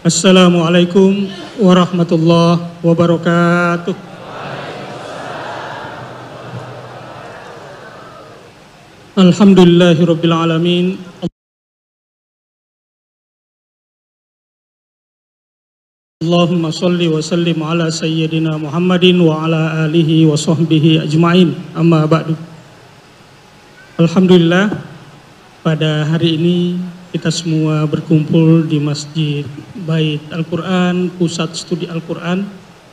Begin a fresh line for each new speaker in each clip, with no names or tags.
Assalamualaikum warahmatullahi wabarakatuh. Alhamdulillahirabbil alamin. Allahumma shalli wa sallim ala sayyidina Muhammadin wa ala alihi wa sahbihi ajma'in. Amma ba'du. Alhamdulillah, pada hari ini kita semua berkumpul di Masjid Bait Al-Quran, Pusat Studi Al-Quran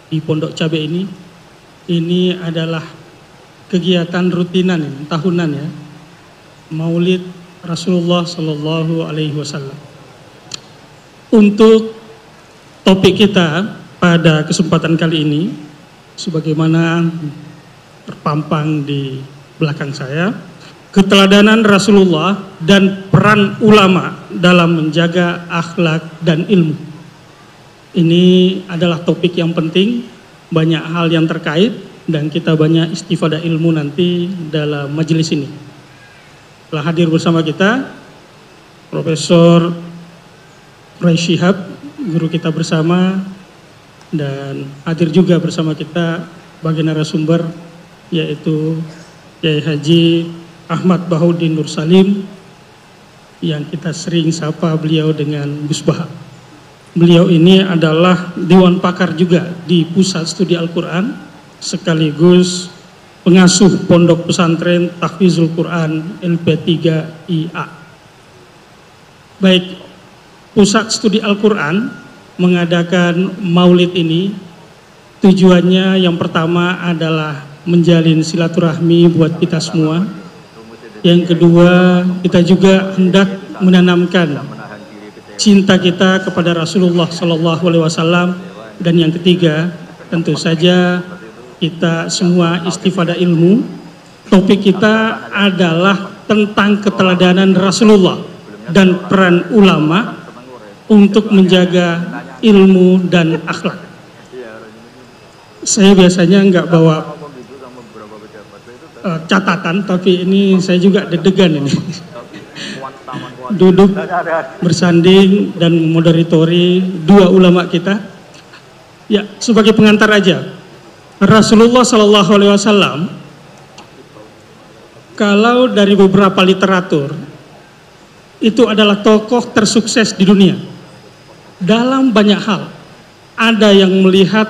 di Pondok Cabe ini. Ini adalah kegiatan rutinan tahunan ya, Maulid Rasulullah Sallallahu Alaihi Wasallam. Untuk topik kita pada kesempatan kali ini, sebagaimana terpampang di belakang saya, keteladanan Rasulullah dan peran ulama dalam menjaga akhlak dan ilmu. Ini adalah topik yang penting, banyak hal yang terkait, dan kita banyak istifadah ilmu nanti dalam majelis ini. Telah hadir bersama kita Profesor Quraisy Shihab, guru kita bersama, dan hadir juga bersama kita bagi narasumber yaitu Kiai Haji Ahmad Bahuddin Nur Salim, yang kita sering sapa beliau dengan Gus Baha. Beliau ini adalah Dewan Pakar juga di Pusat Studi Al-Quran, sekaligus pengasuh Pondok Pesantren Tahfizul Quran LP3IA. Baik, Pusat Studi Al-Quran mengadakan maulid ini, tujuannya yang pertama adalah menjalin silaturahmi buat kita semua. Yang kedua, kita juga hendak menanamkan cinta kita kepada Rasulullah Sallallahu Alaihi Wasallam. Dan yang ketiga, tentu saja kita semua istifadah ilmu. Topik kita adalah tentang keteladanan Rasulullah dan peran ulama untuk menjaga ilmu dan akhlak. Saya biasanya nggak bawa catatan, tapi ini saya juga deg-degan ini. Duduk bersanding dan moderatori dua ulama kita. Ya, sebagai pengantar aja. Rasulullah Shallallahu Alaihi Wasallam, kalau dari beberapa literatur, itu adalah tokoh tersukses di dunia dalam banyak hal. Ada yang melihat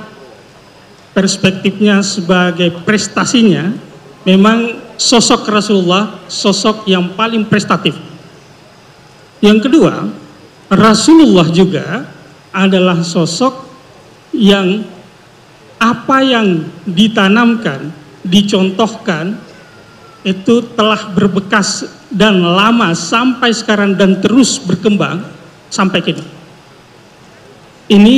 perspektifnya sebagai prestasinya, memang sosok Rasulullah sosok yang paling prestatif. Yang kedua, Rasulullah juga adalah sosok yang apa yang ditanamkan, dicontohkan, itu telah berbekas dan lama sampai sekarang dan terus berkembang sampai kini. Ini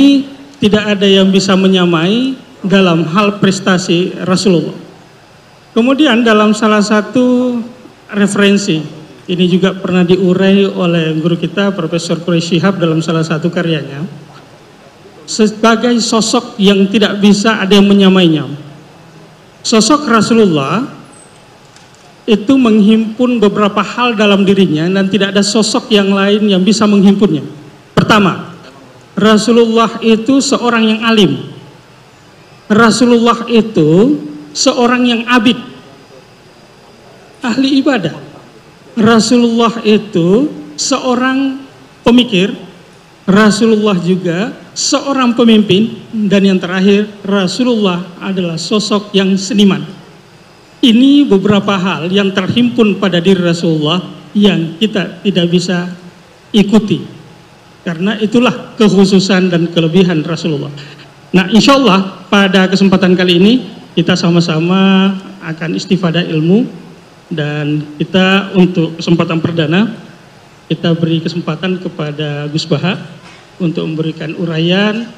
tidak ada yang bisa menyamai dalam hal prestasi Rasulullah. Kemudian dalam salah satu referensi, ini juga pernah diurai oleh guru kita Profesor Quraisy Shihab dalam salah satu karyanya, sebagai sosok yang tidak bisa ada yang menyamainya. Sosok Rasulullah itu menghimpun beberapa hal dalam dirinya dan tidak ada sosok yang lain yang bisa menghimpunnya. Pertama, Rasulullah itu seorang yang alim. Rasulullah itu seorang yang abid, ahli ibadah. Rasulullah itu seorang pemikir. Rasulullah juga seorang pemimpin. Dan yang terakhir, Rasulullah adalah sosok yang seniman. Ini beberapa hal yang terhimpun pada diri Rasulullah yang kita tidak bisa ikuti, karena itulah kekhususan dan kelebihan Rasulullah. Nah, insya Allah pada kesempatan kali ini kita sama-sama akan istifadah ilmu. Dan kita untuk kesempatan perdana, kita beri kesempatan kepada Gus Baha untuk memberikan uraian.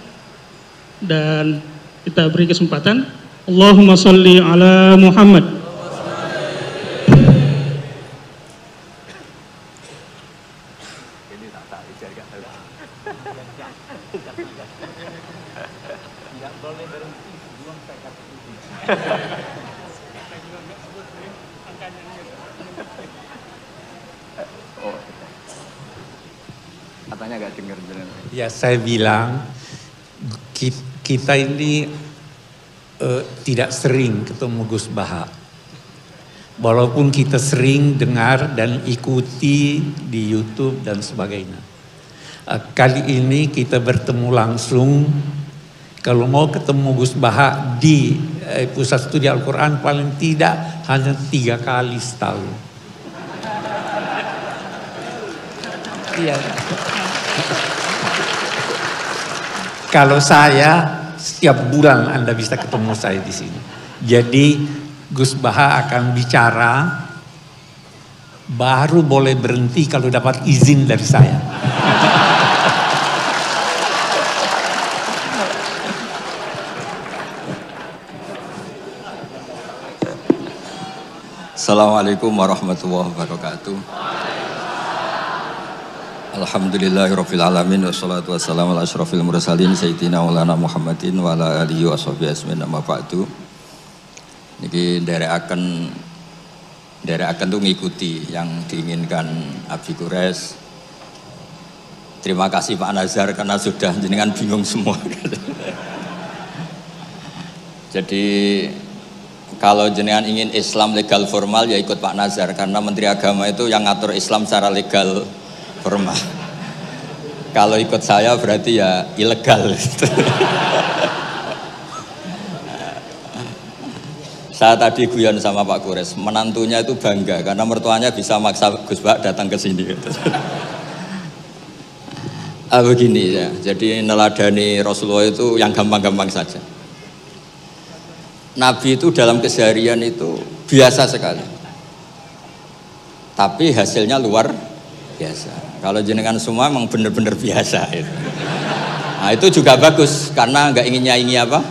Dan kita beri kesempatan, Allahumma sholli ala Muhammad.
Katanya agak dengar jalan.
Ya, saya bilang kita ini tidak sering ketemu Gus Baha. Walaupun kita sering dengar dan ikuti di YouTube dan sebagainya. Kali ini kita bertemu langsung. Kalau mau ketemu Gus Baha di Pusat Studi Al-Quran paling tidak hanya 3 kali setahun. Iya. Kalau saya setiap bulan Anda bisa ketemu saya di sini. Jadi Gus Baha akan bicara, baru boleh berhenti kalau dapat izin dari saya.
Assalamualaikum warahmatullahi wabarakatuh. Alhamdulillahirabbil alamin wassalatu wassalamu ala asyrofil mursalin sayyidina maulana Muhammadin wa ala alihi washabihi ajmain amma ba'du. Niki nderekaken tuh ngikuti yang diinginkan Abi Quraisy. Terima kasih Pak Nazar karena sudah jenengan bingung semua. Jadi kalau jenengan ingin Islam legal formal ya ikut Pak Nazar karena Menteri Agama itu yang ngatur Islam secara legal formal. Kalau ikut saya berarti ya ilegal. Saya tadi guyon sama Pak Quraisy, menantunya itu bangga karena mertuanya bisa maksa Gus Bak datang ke sini. Begini ya, jadi neladani Rasulullah itu yang gampang-gampang saja. Nabi itu dalam keseharian itu biasa sekali, tapi hasilnya luar biasa. Kalau jenengan semua memang benar-benar biasa itu. Nah itu juga bagus karena nggak ingin nyaingi apa?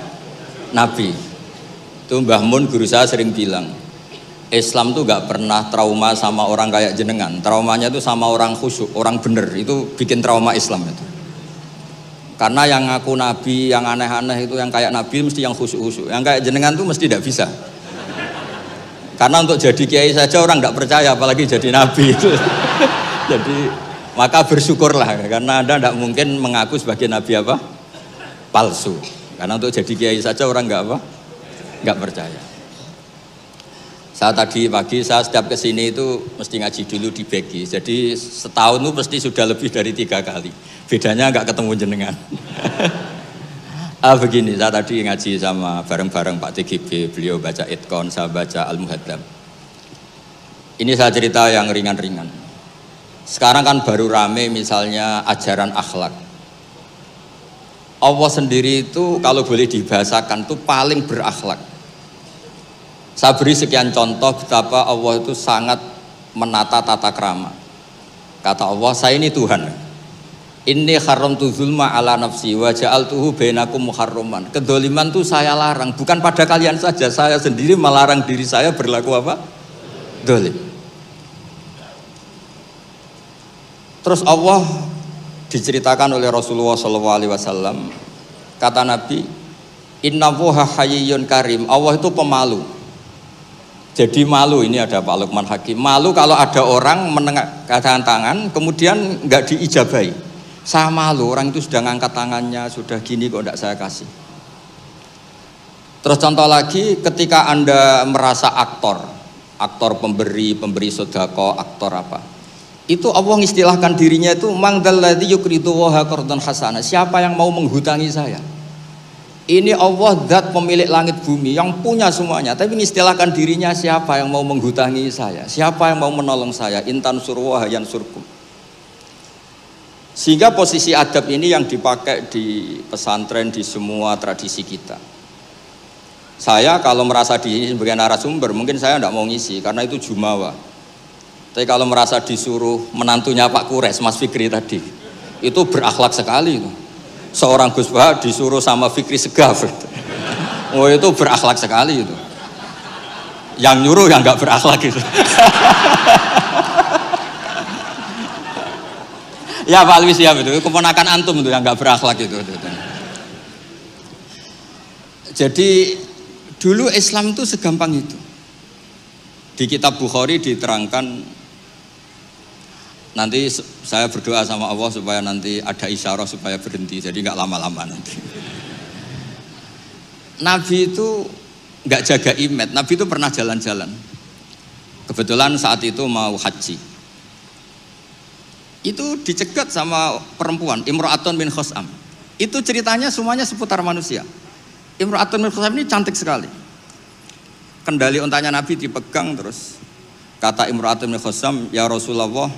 Nabi. Itu Mbah Mun guru saya sering bilang, Islam tuh nggak pernah trauma sama orang kayak jenengan. Traumanya itu sama orang khusyuk, orang bener. Itu bikin trauma Islam itu. Karena yang ngaku Nabi, yang aneh-aneh itu yang kayak Nabi mesti yang khusyuk-khusyuk. Yang kayak jenengan tuh mesti tidak bisa. Karena untuk jadi kiai saja orang nggak percaya, apalagi jadi Nabi itu. Jadi maka bersyukurlah karena Anda tidak mungkin mengaku sebagai Nabi apa? Palsu. Karena untuk jadi kiai saja orang nggak percaya. Saya tadi pagi saya setiap kesini itu mesti ngaji dulu di Beki. Jadi setahun itu pasti sudah lebih dari 3 kali. Bedanya nggak ketemu jenengan. Begini, saya tadi ngaji sama bareng-bareng Pak TGB, beliau baca Itkon, saya baca Al-Muhaddam. Ini saya cerita yang ringan-ringan. Sekarang kan baru rame misalnya ajaran akhlak. Allah sendiri itu kalau boleh dibahasakan itu paling berakhlak. Saya beri sekian contoh betapa Allah itu sangat menata tata krama. Kata Allah, saya ini Tuhan. Inni haramtu zulma ala nafsi wa ja'altuhu bainakum muharraman. Kedoliman itu saya larang, bukan pada kalian saja, saya sendiri melarang diri saya berlaku apa? Dolim. Terus Allah diceritakan oleh Rasulullah SAW, kata Nabi, Innallaha hayyun karim. Allah itu pemalu. Jadi malu, ini ada Pak Luqman Hakim. Malu kalau ada orang mengangkat tangan kemudian nggak diijabahi. Saya malu, orang itu sudah ngangkat tangannya, sudah gini kok tidak saya kasih. Terus contoh lagi, ketika Anda merasa aktor pemberi sedekah, aktor apa? Itu Allah mengistilahkan dirinya itu mangdalladzi yuqridu waha qardan hasana. Siapa yang mau menghutangi saya? Ini Allah zat pemilik langit bumi yang punya semuanya, tapi mengistilahkan dirinya siapa yang mau menghutangi saya? Siapa yang mau menolong saya? Intan surwaha yansurkum. Sehingga posisi adab ini yang dipakai di pesantren, di semua tradisi kita. Saya kalau merasa di sebagai narasumber, mungkin saya tidak mau ngisi, karena itu jumawa. Tapi kalau merasa disuruh menantunya Pak Quraisy, Mas Fikri tadi, itu berakhlak sekali. Seorang Gus Baha disuruh sama Fikri Segaf. Oh itu berakhlak sekali itu. Yang nyuruh yang nggak berakhlak itu. Ya Pak Alwi siap itu, keponakan antum itu yang nggak berakhlak itu. Jadi dulu Islam itu segampang itu. Di kitab Bukhari diterangkan Nanti saya berdoa sama Allah supaya nanti ada isyarah supaya berhenti, jadi nggak lama-lama nanti. Nabi itu nggak jaga image, Nabi itu pernah jalan-jalan. Kebetulan saat itu mau haji. Itu dicegat sama perempuan, Imra'atun bin Khosam. Itu ceritanya semuanya seputar manusia. Imra'atun bin Khosam ini cantik sekali. Kendali untanya Nabi dipegang terus. Kata Imra'atun bin Khosam, ya Rasulullah,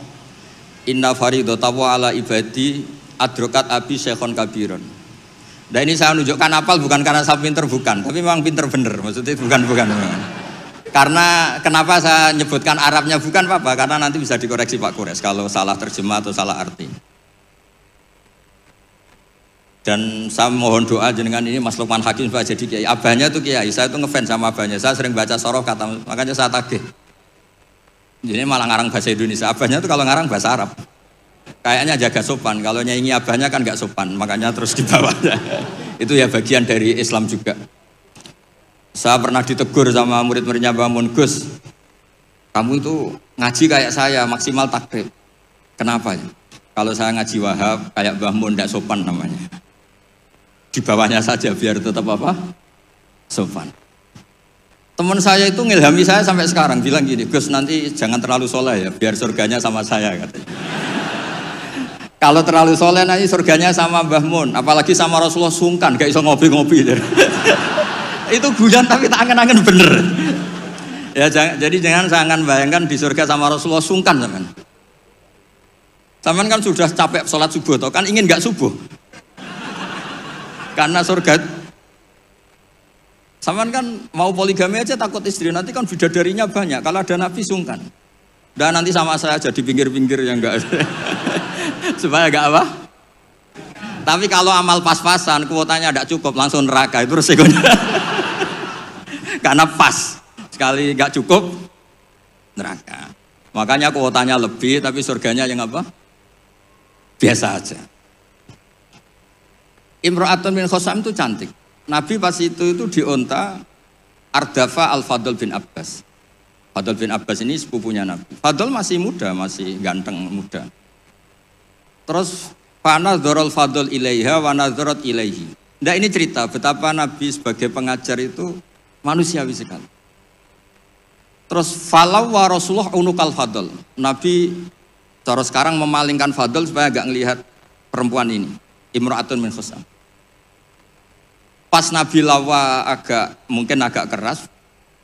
inna faridatahu ala ibadi adrokat abi syekhon kabiron. Nah ini saya menunjukkan apal bukan karena saya pinter, bukan, tapi memang pinter bener, maksudnya bukan. Karena kenapa saya nyebutkan Arabnya bukan apa, karena nanti bisa dikoreksi Pak Kures kalau salah terjemah atau salah arti. Dan saya mohon doa jenengan ini Mas Lukman Hakim supaya jadi kiai. Abahnya tuh kiai, saya tuh ngefans sama abahnya, saya sering baca soroh kata, makanya saya tagih. Jadi malah ngarang bahasa Indonesia, abahnya tuh kalau ngarang bahasa Arab. Kayaknya jaga sopan, kalau nyanyi abahnya kan nggak sopan, makanya terus dibawa. Itu ya bagian dari Islam juga. Saya pernah ditegur sama murid-muridnya Mbah Mun, Gus, kamu itu ngaji kayak saya, maksimal takrib. Kenapa ya? Kalau saya ngaji Wahab, kayak Mbah Mun, nggak sopan namanya. Di bawahnya saja biar tetap apa? Sopan. Teman saya itu ngilhami saya sampai sekarang, bilang gini, Gus nanti jangan terlalu soleh ya, biar surganya sama saya katanya. Kalau terlalu soleh nanti surganya sama Mbah Mun, apalagi sama Rasulullah sungkan, gak iso ngopi-ngopi. Itu guyon tapi tak angen-angen bener. Ya jadi jangan bayangkan di surga sama Rasulullah sungkan zaman. Zaman kan sudah capek sholat subuh, toh kan ingin gak subuh. Karena surga. Saman kan mau poligami aja takut istri, nanti kan bidadarinya banyak. Kalau ada Nabi sungkan. Dan nanti sama saya aja di pinggir-pinggir yang enggak. Supaya enggak apa? Tapi kalau amal pas-pasan, kuotanya enggak cukup, langsung neraka, itu resikonya. Karena pas, sekali enggak cukup, neraka. Makanya kuotanya lebih, tapi surganya yang apa? Biasa aja. Imra'atun bin Khosam itu cantik. Nabi pas itu dionta Ardafa Al-Fadl bin Abbas. Fadl bin Abbas ini sepupunya Nabi. Fadl masih muda, masih ganteng muda. Terus fanadharul Fadl ilaiha wa nadharat ilaihi. Nah ini cerita betapa Nabi sebagai pengajar itu manusiawi sekali. Terus falau wa Rasulullah unukal Fadl. Nabi cara sekarang memalingkan Fadl supaya agak ngelihat perempuan ini, Imra'atun min Khosam. Pas Nabi lawa mungkin agak keras,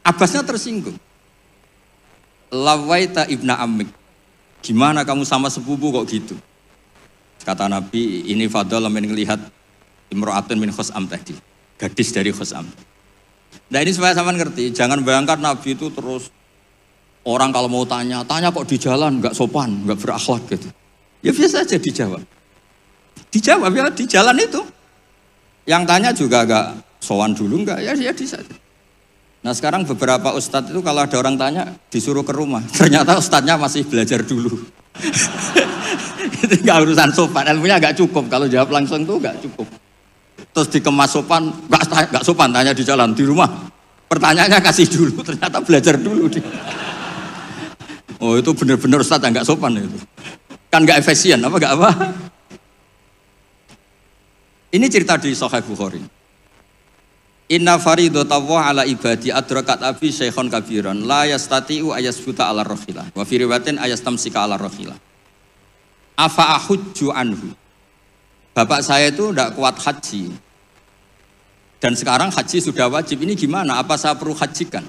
Abbasnya tersinggung. Lawaita ibna amik, gimana kamu sama sepupu kok gitu? Kata Nabi, ini Fadl ingin melihat Imra'atun min Khosam tadi, gadis dari Khosam. Nah ini supaya sama ngerti, jangan bayangkan Nabi itu terus orang kalau mau tanya kok di jalan nggak sopan, nggak berakhlak gitu. Ya biasa aja dijawab. Dijawab ya di jalan itu. Yang tanya juga agak sowan dulu enggak, ya di saja. Nah sekarang beberapa ustadz itu kalau ada orang tanya disuruh ke rumah, ternyata ustadznya masih belajar dulu. Itu enggak urusan sopan, ilmunya enggak cukup, kalau jawab langsung tuh enggak cukup. Terus dikemas sopan, enggak sopan, tanya di jalan, di rumah. Pertanyaannya kasih dulu, ternyata belajar dulu. Oh itu benar-benar ustadz enggak sopan itu. Kan enggak efisien, enggak apa? Ini cerita di Sahih Bukhari. Inna faridatahu ala ibadi adrakat abi syekhon kabiran la yastati'u ayasbuta ala rokhila wa fi riwayatin ayastamsika ala rokhila. Afa ahujju anhu. Bapak saya itu tidak kuat haji. Dan sekarang haji sudah wajib. Ini gimana? Apa saya perlu hajikan?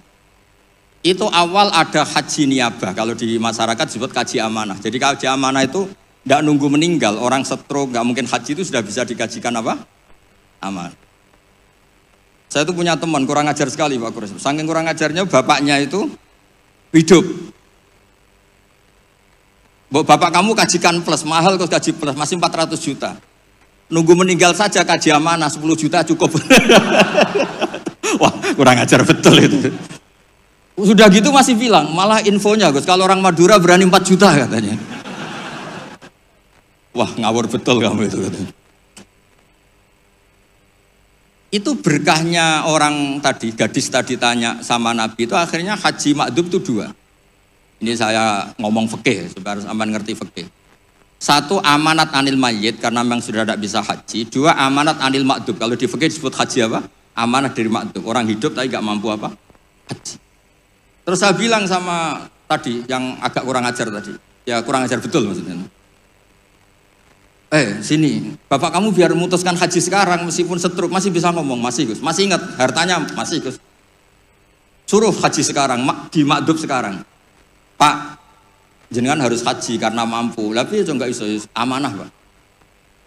Itu awal ada haji niabah. Kalau di masyarakat disebut kaji amanah. Jadi kaji amanah itu tidak nunggu meninggal, orang stroke, nggak mungkin haji itu sudah bisa dikajikan apa? Aman. Saya itu punya teman kurang ajar sekali Pak Kures. Saking kurang ajarnya bapaknya itu hidup. Bapak kamu kajikan plus, mahal kok kaji plus, masih 400 juta. Nunggu meninggal saja kaji amanah 10 juta cukup. Wah kurang ajar betul itu. Sudah gitu masih bilang, malah infonya Gus, kalau orang Madura berani 4 juta katanya. Wah ngawur betul kamu itu. Itu berkahnya orang tadi, gadis tadi tanya sama Nabi itu akhirnya haji makdub itu 2. Ini saya ngomong fikih supaya aman ngerti fikih. Satu, amanat anil mayyit karena memang sudah tidak bisa haji. Dua, amanat anil makdub. Kalau di fikih disebut haji apa? Amanat dari makdub. Orang hidup tapi nggak mampu apa? Haji. Terus saya bilang sama tadi yang agak kurang ajar tadi. Ya kurang ajar betul maksudnya. Sini, bapak kamu biar memutuskan haji sekarang meskipun stroke masih bisa ngomong, masih Gus. Masih ingat hartanya, masih Gus. Suruh haji sekarang, di makdub sekarang. Pak, jenengan harus haji karena mampu. Tapi itu enggak iso, amanah Pak.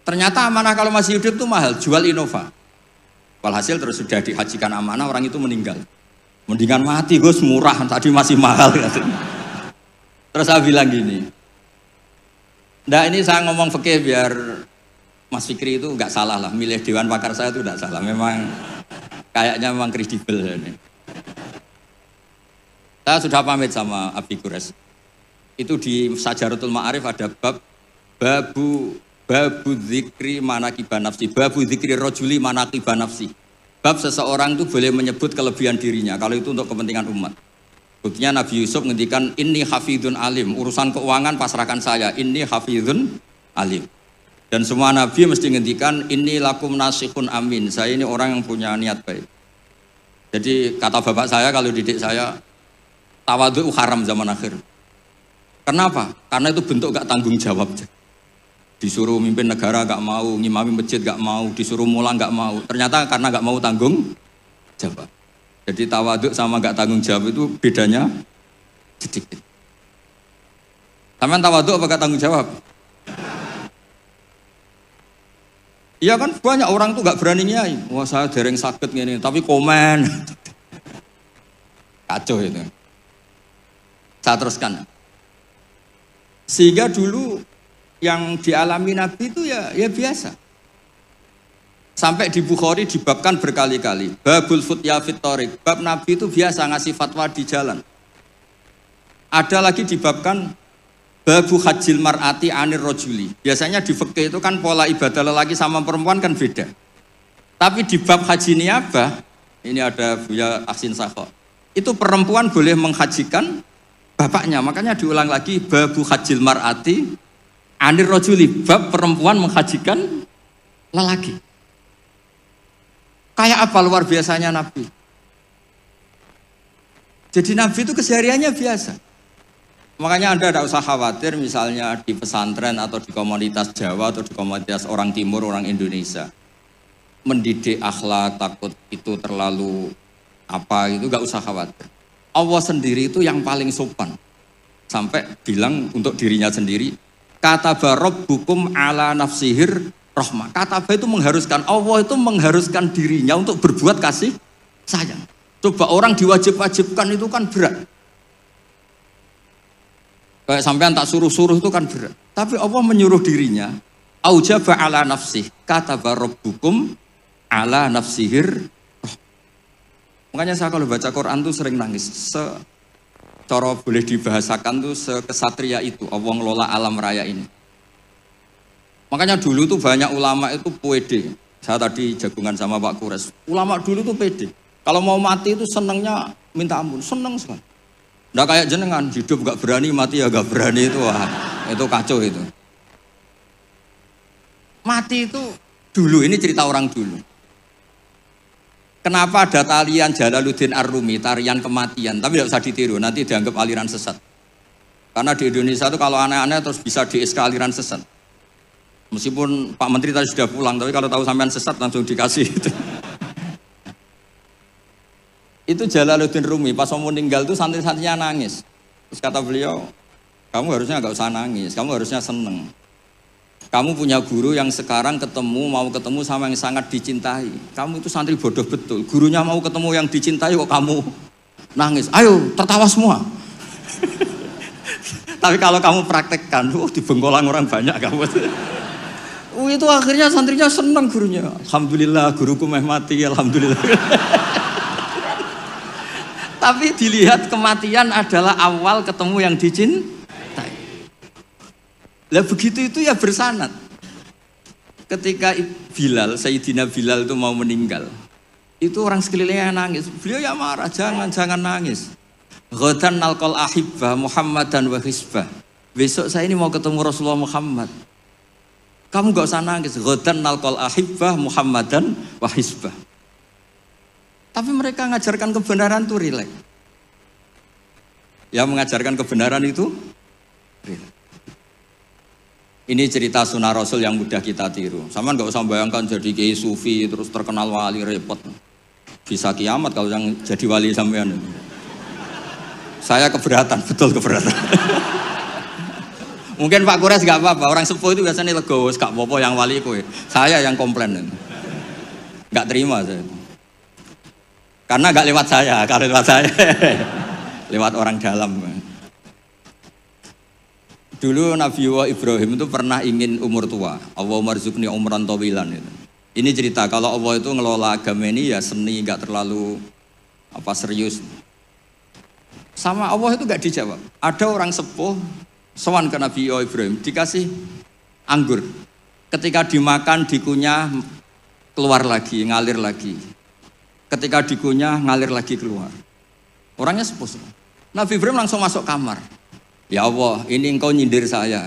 Ternyata amanah kalau masih hidup itu mahal, jual Innova. Walhasil terus sudah dihajikan amanah, orang itu meninggal. Mendingan mati Gus, murah, tadi masih mahal. Terus saya bilang gini, nah ini saya ngomong fikih biar Mas Fikri itu enggak salah lah, milih dewan pakar saya itu enggak salah, memang kayaknya memang kredibel ini. Saya sudah pamit sama Abi Gures. Itu di Sajaratul Ma'arif ada babu dzikri manaqiban nafsi, babu dzikri rajuli manaqiban nafsi. Bab seseorang itu boleh menyebut kelebihan dirinya kalau itu untuk kepentingan umat. Buktinya Nabi Yusuf ngendikan inni hafidun alim, urusan keuangan pasrahkan saya, inni hafidun alim. Dan semua nabi mesti ngendikan inni lakum nasihun amin, saya ini orang yang punya niat baik. Jadi kata bapak saya kalau didik saya, tawadhu haram zaman akhir. Kenapa? Karena itu bentuk gak tanggung jawab. Disuruh mimpin negara gak mau, ngimami masjid gak mau, disuruh mulang gak mau. Ternyata karena gak mau tanggung jawab. Jadi tawadhu sama gak tanggung jawab itu bedanya sedikit. Taman tawadhu apa gak tanggung jawab? Iya kan banyak orang tuh gak berani nyai. Wah saya dereng sakit gini, tapi komen. Kacau itu. Saya teruskan. Sehingga dulu yang dialami Nabi itu ya biasa. Sampai di Bukhari dibabkan berkali-kali. Babul futya fit thoriq. Bab Nabi itu biasa ngasih fatwa di jalan. Ada lagi dibabkan babu hajjil mar'ati anir rojuli. Biasanya di fikih itu kan pola ibadah lelaki sama perempuan kan beda. Tapi di bab haji niyabah, ini ada Buya Ahsin Sakho. Itu perempuan boleh menghajikan bapaknya, makanya diulang lagi babu hajjil mar'ati anir rojuli, bab perempuan menghajikan lelaki. Kayak apa luar biasanya Nabi. Jadi Nabi itu kesehariannya biasa. Makanya Anda tidak usah khawatir misalnya di pesantren atau di komunitas Jawa atau di komunitas orang Timur, orang Indonesia. Mendidik akhlak, takut itu terlalu apa itu gak usah khawatir. Allah sendiri itu yang paling sopan. Sampai bilang untuk dirinya sendiri, kataba rabbukum ala nafsihir rahmah. Kataba itu mengharuskan, Allah itu mengharuskan dirinya untuk berbuat kasih sayang. Coba orang diwajib-wajibkan itu kan berat. Kayak sampean tak suruh-suruh itu kan berat. Tapi Allah menyuruh dirinya, aujaba ala nafsih, kataba rabbukum ala nafsihir. Makanya saya kalau baca Quran tuh sering nangis. Cara boleh dibahasakan tuh sekesatria itu Allah ngelola alam raya ini. Makanya dulu tuh banyak ulama itu pede. Saya tadi jagungan sama Pak Kures. Ulama dulu tuh pede. Kalau mau mati itu senengnya minta ampun, seneng sekali. Nggak kayak jenengan, hidup gak berani, mati ya gak berani itu, wah itu kacau itu. Mati itu dulu, ini cerita orang dulu. Kenapa ada tarian Jalaluddin Ar-Rumi, tarian kematian, tapi tidak usah ditiru, nanti dianggap aliran sesat. Karena di Indonesia itu kalau aneh-aneh terus bisa di-SK aliran sesat. Meskipun Pak Menteri tadi sudah pulang, tapi kalau tahu sampean sesat langsung dikasih itu. Itu Jalaluddin Rumi, pas mau meninggal itu santri-santrinya nangis. Terus kata beliau, kamu harusnya gak usah nangis, kamu harusnya seneng. Kamu punya guru yang sekarang mau ketemu sama yang sangat dicintai. Kamu itu santri bodoh betul. Gurunya mau ketemu yang dicintai kok kamu nangis. Ayo tertawa semua. Tapi kalau kamu praktekkan, di bengkolan orang banyak kamu. Itu akhirnya santrinya senang gurunya. Alhamdulillah guruku meh mati, alhamdulillah. Tapi dilihat kematian adalah awal ketemu yang dicintai. Lah begitu itu ya bersanad. Ketika Bilal, Sayyidina Bilal itu mau meninggal, itu orang sekelilingnya nangis. Beliau ya marah, jangan nangis. Ghadan nalqal ahibbah Muhammadan wa hisbah. Besok saya ini mau ketemu Rasulullah Muhammad. Kamu gak usah nangis. Ghadan nalqal ahibbah Muhammadan wa hisbah. Tapi mereka mengajarkan kebenaran itu rileks. Yang mengajarkan kebenaran itu rileks. Ini cerita sunnah Rasul yang mudah kita tiru. Sama gak usah bayangkan jadi kiai sufi terus terkenal wali, repot. Bisa kiamat kalau yang jadi wali sampean. Saya keberatan, betul keberatan. Mungkin Pak Kures gak apa-apa, orang sepuh itu biasanya legowo, gak apa-apa yang wali itu. Saya yang komplain. Gak terima saya. Karena gak lewat saya, kalau lewat saya lewat orang dalam. Dulu Nabi Ibrahim itu pernah ingin umur tua. Allahumma rzuqni umran tawilan itu. Ini cerita kalau Allah itu ngelola agama ini ya seni, gak terlalu serius. Sama Allah itu gak dijawab. Ada orang sepuh sowan ke Nabi Ibrahim dikasih anggur. Ketika dimakan dikunyah keluar lagi, ngalir lagi. Ketika dikunyah ngalir lagi keluar. Orangnya sepuh. Nabi Ibrahim langsung masuk kamar. Ya Allah, ini engkau nyindir saya.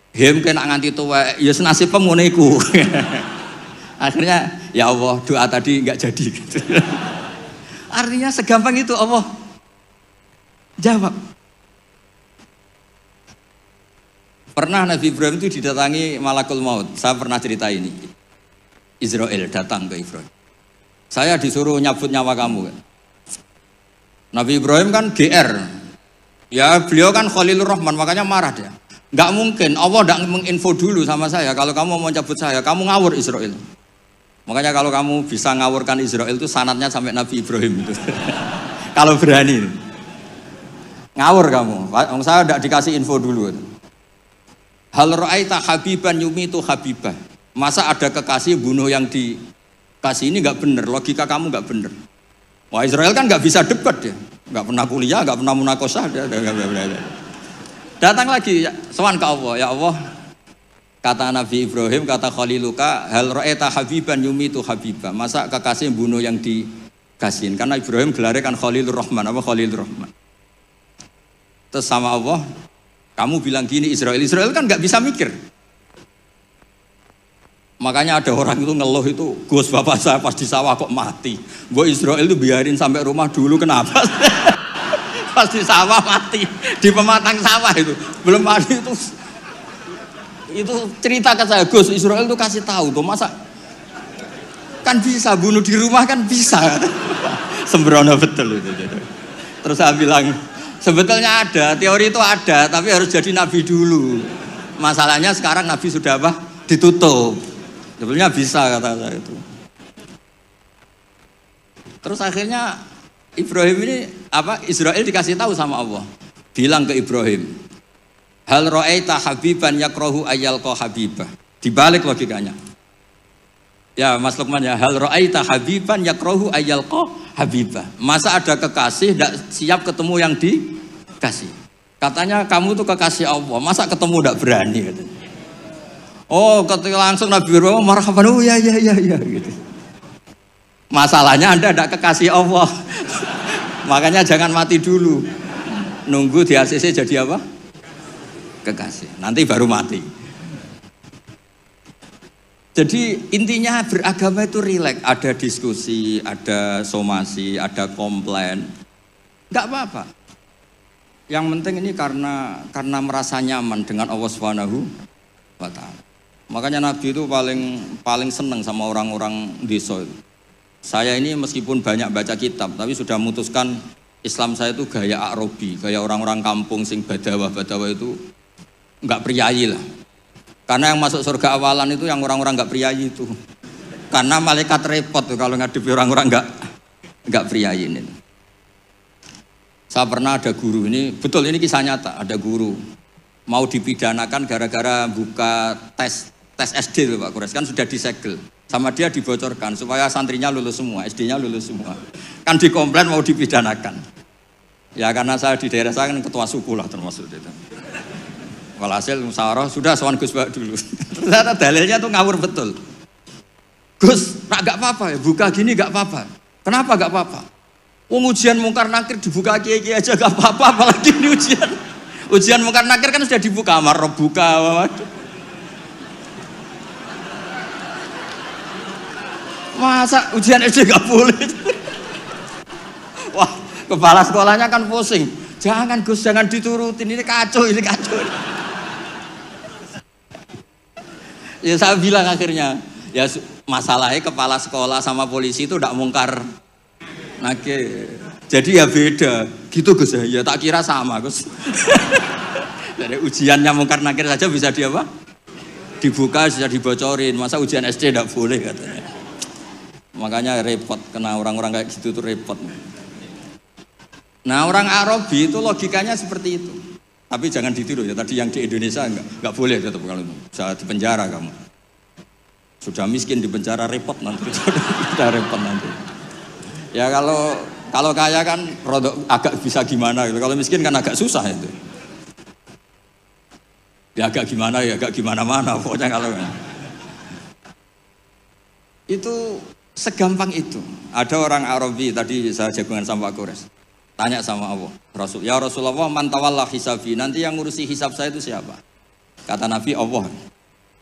Hem kena nganti tua, ya senasib pemuniku. Akhirnya ya Allah, doa tadi nggak jadi. Artinya segampang itu Allah jawab. Pernah Nabi Ibrahim itu didatangi malakul maut. Saya pernah cerita ini. Israel datang ke Ibrahim. Saya disuruh nyabut nyawa kamu. Nabi Ibrahim kan GR. Ya beliau kan Khalilur Rahman, makanya marah dia. Nggak mungkin Allah tidak menginfo dulu sama saya. Kalau kamu mau cabut saya, kamu ngawur Israel. Makanya kalau kamu bisa ngawurkan Israel itu sanadnya sampai Nabi Ibrahim itu. Kalau berani. Ngawur kamu, saya tidak dikasih info dulu. Hal ra'aita habiban yumitu habibah. Masa ada kekasih bunuh yang dikasih, ini nggak bener, logika kamu nggak bener. Wah Israel kan nggak bisa debat ya, nggak pernah kuliah, nggak pernah munakosah. Datang lagi, sowan ke Allah, ya Allah. Kata Nabi Ibrahim, kata Khaliluka, hal ra'aita habiban yumitu habibah. Masa kekasih bunuh yang dikasihin? Karena Ibrahim gelarnya kan Khalilur Rahman, apa Khalilur Rahman. Terus sama Allah, kamu bilang gini Israel kan nggak bisa mikir. Makanya ada orang itu ngeluh itu, Gus bapak saya pas di sawah kok mati. Gue Israel itu biarin sampai rumah dulu, kenapa? Pas di sawah mati, di pematang sawah itu belum mati itu cerita ke saya, Gus Israel itu kasih tahu tuh masa kan bisa bunuh di rumah kan bisa. Sembrono betul itu. Terus saya bilang sebetulnya ada, teori itu ada, tapi harus jadi nabi dulu. Masalahnya sekarang nabi sudah apa? Ditutup. Sebetulnya bisa kata saya itu. Terus akhirnya Ibrahim ini Israel dikasih tahu sama Allah. Bilang ke Ibrahim, hal ra'aita habiban yakrahu ayyalqa habibah. Dibalik logikanya. Ya Mas Lukman ya, hal ra'aita habiban yakrahu ayyalqa habibah. Masa ada kekasih tidak siap ketemu yang dikasih. Katanya kamu tuh kekasih Allah, masa ketemu tidak berani katanya. Oh, ketika langsung Nabi Ibrahim marhaban, oh ya gitu. Masalahnya Anda tidak kekasih Allah. Makanya jangan mati dulu. Nunggu di ACC jadi apa? Kekasih. Nanti baru mati. Jadi intinya beragama itu rileks, ada diskusi, ada somasi, ada komplain. Enggak apa-apa. Yang penting ini karena merasa nyaman dengan Allah Subhanahu wa taala. Makanya Nabi itu paling senang sama orang-orang desa itu. Saya ini meskipun banyak baca kitab, tapi sudah memutuskan Islam saya itu gaya Arabi, gaya orang-orang kampung sing badawa itu enggak priayi lah. Karena yang masuk surga awalan itu yang orang-orang enggak priayi itu. Karena malaikat repot tuh kalau ngadepi orang-orang enggak priayi ini. Saya pernah ada guru ini, betul ini kisah nyata, ada guru mau dipidanakan gara-gara buka tes SD loh Pak Kures, kan sudah disegel. Sama dia dibocorkan supaya santrinya lulus semua, SD-nya lulus semua. Kan dikomplain mau dipidanakan. Ya karena saya di daerah saya kan ketua suku lah termasuk itu. Walhasil musyawarah sudah sowan Gus Bak dulu. Ternyata dalilnya tuh ngawur betul. Gus, nak gak apa-apa ya, buka gini gak apa-apa. Kenapa gak apa-apa? Wong ujian mungkar nakir dibuka kiai aja gak apa-apa, apalagi ini ujian. Ujian mungkar nakir kan sudah dibuka, marah buka. Masa ujian SD gak boleh? Wah, kepala sekolahnya kan pusing. Jangan Gus, jangan diturutin, ini kacau, ini kacau. Ya saya bilang akhirnya, ya masalahnya kepala sekolah sama polisi itu tidak mungkar nakir. Jadi ya beda. Gitu Gus ya, tak kira sama Gus. Dari ujiannya mungkar nakir saja bisa dibuka, bisa dibocorin. Masa ujian SD tidak boleh katanya. Makanya repot, kena orang-orang kayak gitu tuh repot. Nah orang Arabi itu logikanya seperti itu. Tapi jangan ditiru ya, tadi yang di Indonesia enggak boleh tetap kalau itu. Bisa di penjara kamu. Sudah miskin di penjara repot nanti. Sudah repot nanti. Ya kalau kaya kan agak bisa gimana gitu. Kalau miskin kan agak susah itu. Ya agak gimana ya, agak gimana-mana pokoknya kalau itu segampang itu. Ada orang Arabi tadi saya jagungan sama Pak Kores. Tanya sama Allah, Rasul, ya Rasulullah, man tawalla hisabi, nanti yang ngurusi hisab saya itu siapa? Kata Nabi, Allah.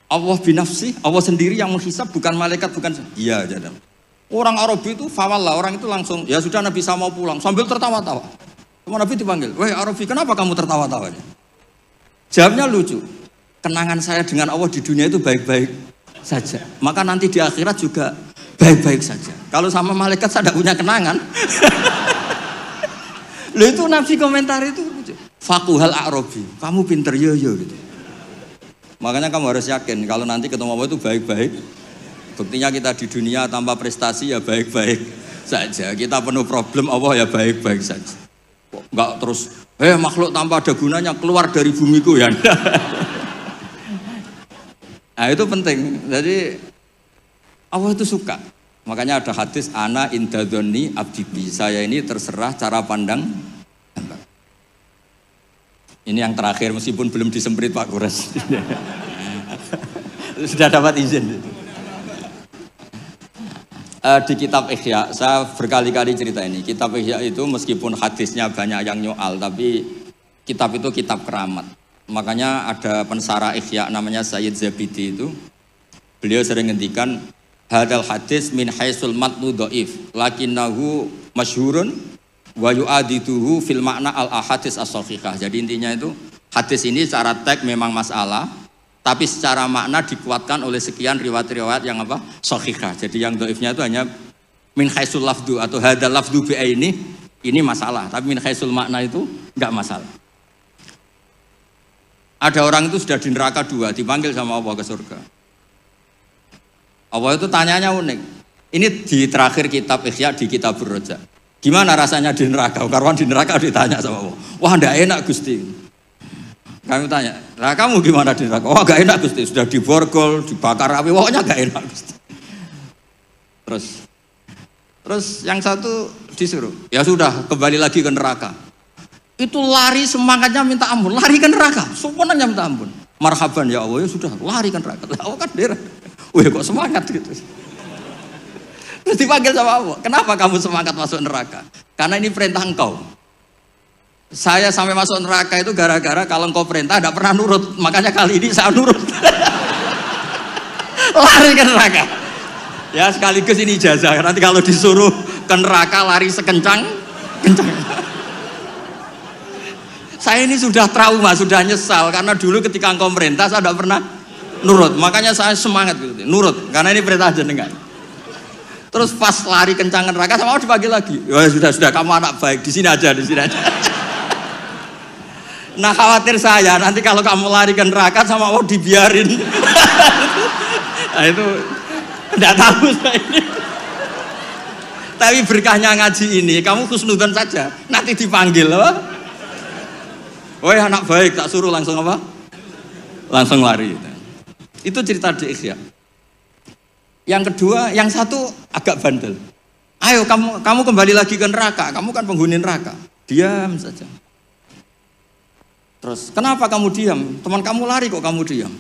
Allah binafsi, Allah sendiri yang menghisab, bukan malaikat, bukan. Iya, jadi. Orang Arabi itu fawallah, orang itu langsung, ya sudah Nabi saya mau pulang, sambil tertawa-tawa. Sama Nabi dipanggil, weh Arabi, kenapa kamu tertawa-tawa? Jawabnya lucu. Kenangan saya dengan Allah di dunia itu baik-baik saja. Maka nanti di akhirat juga baik-baik saja. Kalau sama malaikat saya tidak punya kenangan. Loh itu Nabi komentar itu fakuhal Arabi, kamu pinter yo gitu. Makanya kamu harus yakin kalau nanti ketemu Allah itu baik-baik. Buktinya kita di dunia tanpa prestasi ya baik-baik saja. Kita penuh problem, Allah ya baik-baik saja. Enggak terus makhluk tanpa ada gunanya keluar dari bumiku ya. Nah itu penting. Jadi Allah itu suka. Makanya ada hadis ana indadzoni abdibi, saya ini terserah cara pandang hamba. Ini yang terakhir meskipun belum disemprit Pak Kures. Sudah dapat izin. Di kitab Ihya, saya berkali-kali cerita ini. Kitab Ihya itu meskipun hadisnya banyak yang nyoal, tapi kitab itu kitab keramat. Makanya ada pensara Ihya namanya Sayyid Zabidi itu. Beliau sering ngendikan hadal hadis min haisul matnu dhaif lakinnahu masyhurun wa yu'adituhu fil makna al ahadits as-sahihah. Jadi intinya itu hadis ini secara teks memang masalah, tapi secara makna dikuatkan oleh sekian riwayat-riwayat yang sahihah. Jadi yang dhaifnya itu hanya min haisul lafdu atau hadal lafdu bi ini masalah, tapi min haisul makna itu enggak masalah. Ada orang itu sudah di neraka 2, dipanggil sama Allah ke surga. Allah itu tanyanya unik. Ini di terakhir kitab Ihya di kitab Ar-Raja. Gimana rasanya di neraka? Karwan di neraka ditanya sama Allah. Wah, enggak enak Gusti. Kami tanya, lah kamu gimana di neraka? Wah, enggak enak Gusti. Sudah diborgol, dibakar api, pokoknya enggak enak Gusti. Terus yang satu disuruh, ya sudah kembali lagi ke neraka. Itu lari semangatnya minta ampun, lari ke neraka, semuanya minta ampun. Marhaban ya Allah, ya sudah lari ke neraka. Lah kan daerah. Wih kok semangat gitu. Terus dipanggil sama Allah, kenapa kamu semangat masuk neraka? Karena ini perintah engkau. Saya sampai masuk neraka itu gara-gara kalau engkau perintah tidak pernah nurut. Makanya kali ini saya nurut. Lari ke neraka. Ya sekaligus ini ijazah. Nanti kalau disuruh ke neraka lari sekencang saya ini sudah trauma, sudah nyesal. Karena dulu ketika engkau perintah saya tidak pernah nurut, makanya saya semangat gitu, nurut, karena ini perintah jenengan. Terus pas lari kencang neraka sama Allah dipanggil lagi. Ya sudah, kamu anak baik, di sini aja. Nah khawatir saya nanti kalau kamu lari ke neraka sama Allah dibiarin. Nah itu tidak tahu saya ini. Tapi berkahnya ngaji ini, kamu husnudzon saja, nanti dipanggil apa? Woi anak baik, tak suruh langsung apa? Langsung lari. Itu cerita di Ihya. Yang kedua, yang satu agak bandel. Ayo kamu kembali lagi ke neraka. Kamu kan penghuni neraka. Diam saja. Terus kenapa kamu diam? Teman kamu lari kok kamu diam?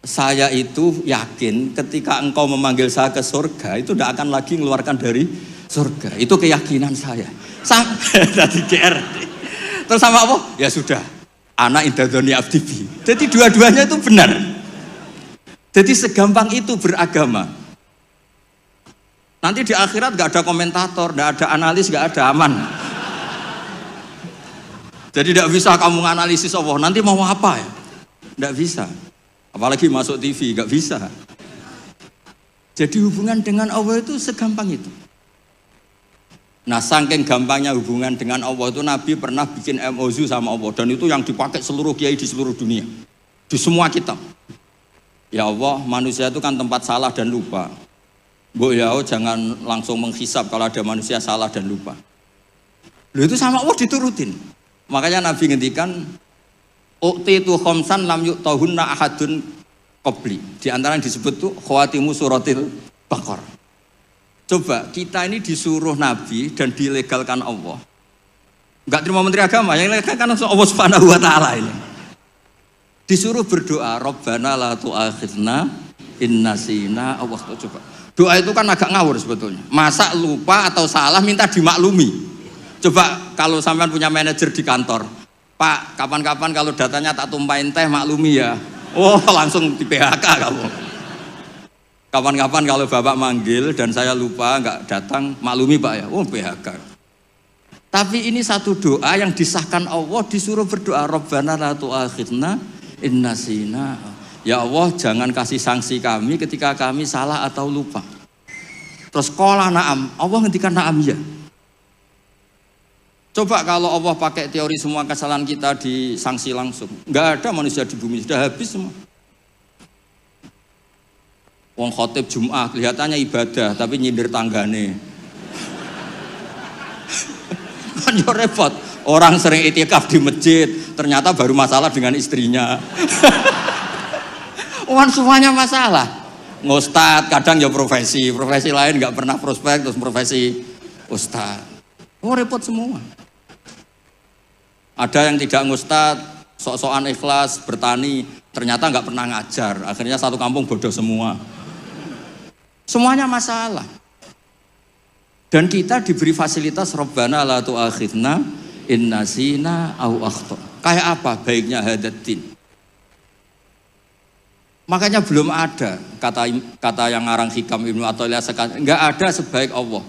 Saya itu yakin ketika engkau memanggil saya ke surga itu tidak akan lagi mengeluarkan dari surga. Itu keyakinan saya. Tadi GR. Terus sama apa? Ya sudah. Ana indadzoni abdi. Jadi dua-duanya itu benar. Jadi segampang itu beragama. Nanti di akhirat gak ada komentator, gak ada analis, gak ada, aman. Jadi gak bisa kamu menganalisis Allah. Nanti mau apa ya? Gak bisa. Apalagi masuk TV, gak bisa. Jadi hubungan dengan Allah itu segampang itu. Nah, saking gampangnya hubungan dengan Allah itu Nabi pernah bikin MOU sama Allah, dan itu yang dipakai seluruh kiai di seluruh dunia, di semua kitab. Ya Allah, manusia itu kan tempat salah dan lupa. Bu ya, jangan langsung menghisap kalau ada manusia salah dan lupa. Loh, itu sama Allah diturutin. Makanya Nabi ngendikan, uqtitu khamsan lam yu'tahunna ahadun qabli. Di antara yang disebut tuh khawatimu suratil Baqarah. Coba kita ini disuruh Nabi dan dilegalkan Allah. Enggak terima menteri agama, yang legalkan kan Allah Subhanahu wa taala ini. Disuruh berdoa, Rabbana la tu'akhidna in nasina aw akhtana. Coba. Doa itu kan agak ngawur sebetulnya. Masa lupa atau salah minta dimaklumi. Coba kalau sampean punya manajer di kantor, Pak, kapan-kapan kalau datanya tak tumpahin teh maklumi ya. Oh, langsung di PHK kamu. Kapan-kapan kalau Bapak manggil dan saya lupa nggak datang, maklumi Pak ya. Oh, PHK. Tapi ini satu doa yang disahkan Allah, disuruh berdoa, Rabbana la tu'akhidna in nasina. Ya Allah, jangan kasih sanksi kami ketika kami salah atau lupa. Terus qala na'am, Allah ngendikan na'am ya. Coba kalau Allah pakai teori semua kesalahan kita disanksi langsung, nggak ada manusia di bumi, sudah habis semua. Wong khotib Jum'ah kelihatannya ibadah tapi nyindir tanggane. Kan yo repot. Orang sering itikaf di masjid, ternyata baru masalah dengan istrinya. Wan semuanya masalah. Ngustad kadang ya profesi lain nggak pernah prospek, terus profesi ustad. Oh, repot semua. Ada yang tidak ngustad, sok-sokan ikhlas bertani, ternyata nggak pernah ngajar. Akhirnya satu kampung bodoh semua. Semuanya masalah. Dan kita diberi fasilitas Rabbana la tu'akhidna in nasina aw akhtana. Kayak apa baiknya hadatin? Makanya belum ada kata yang ngarang Hikam Ibnu Athaillah sekarang, nggak ada sebaik Allah.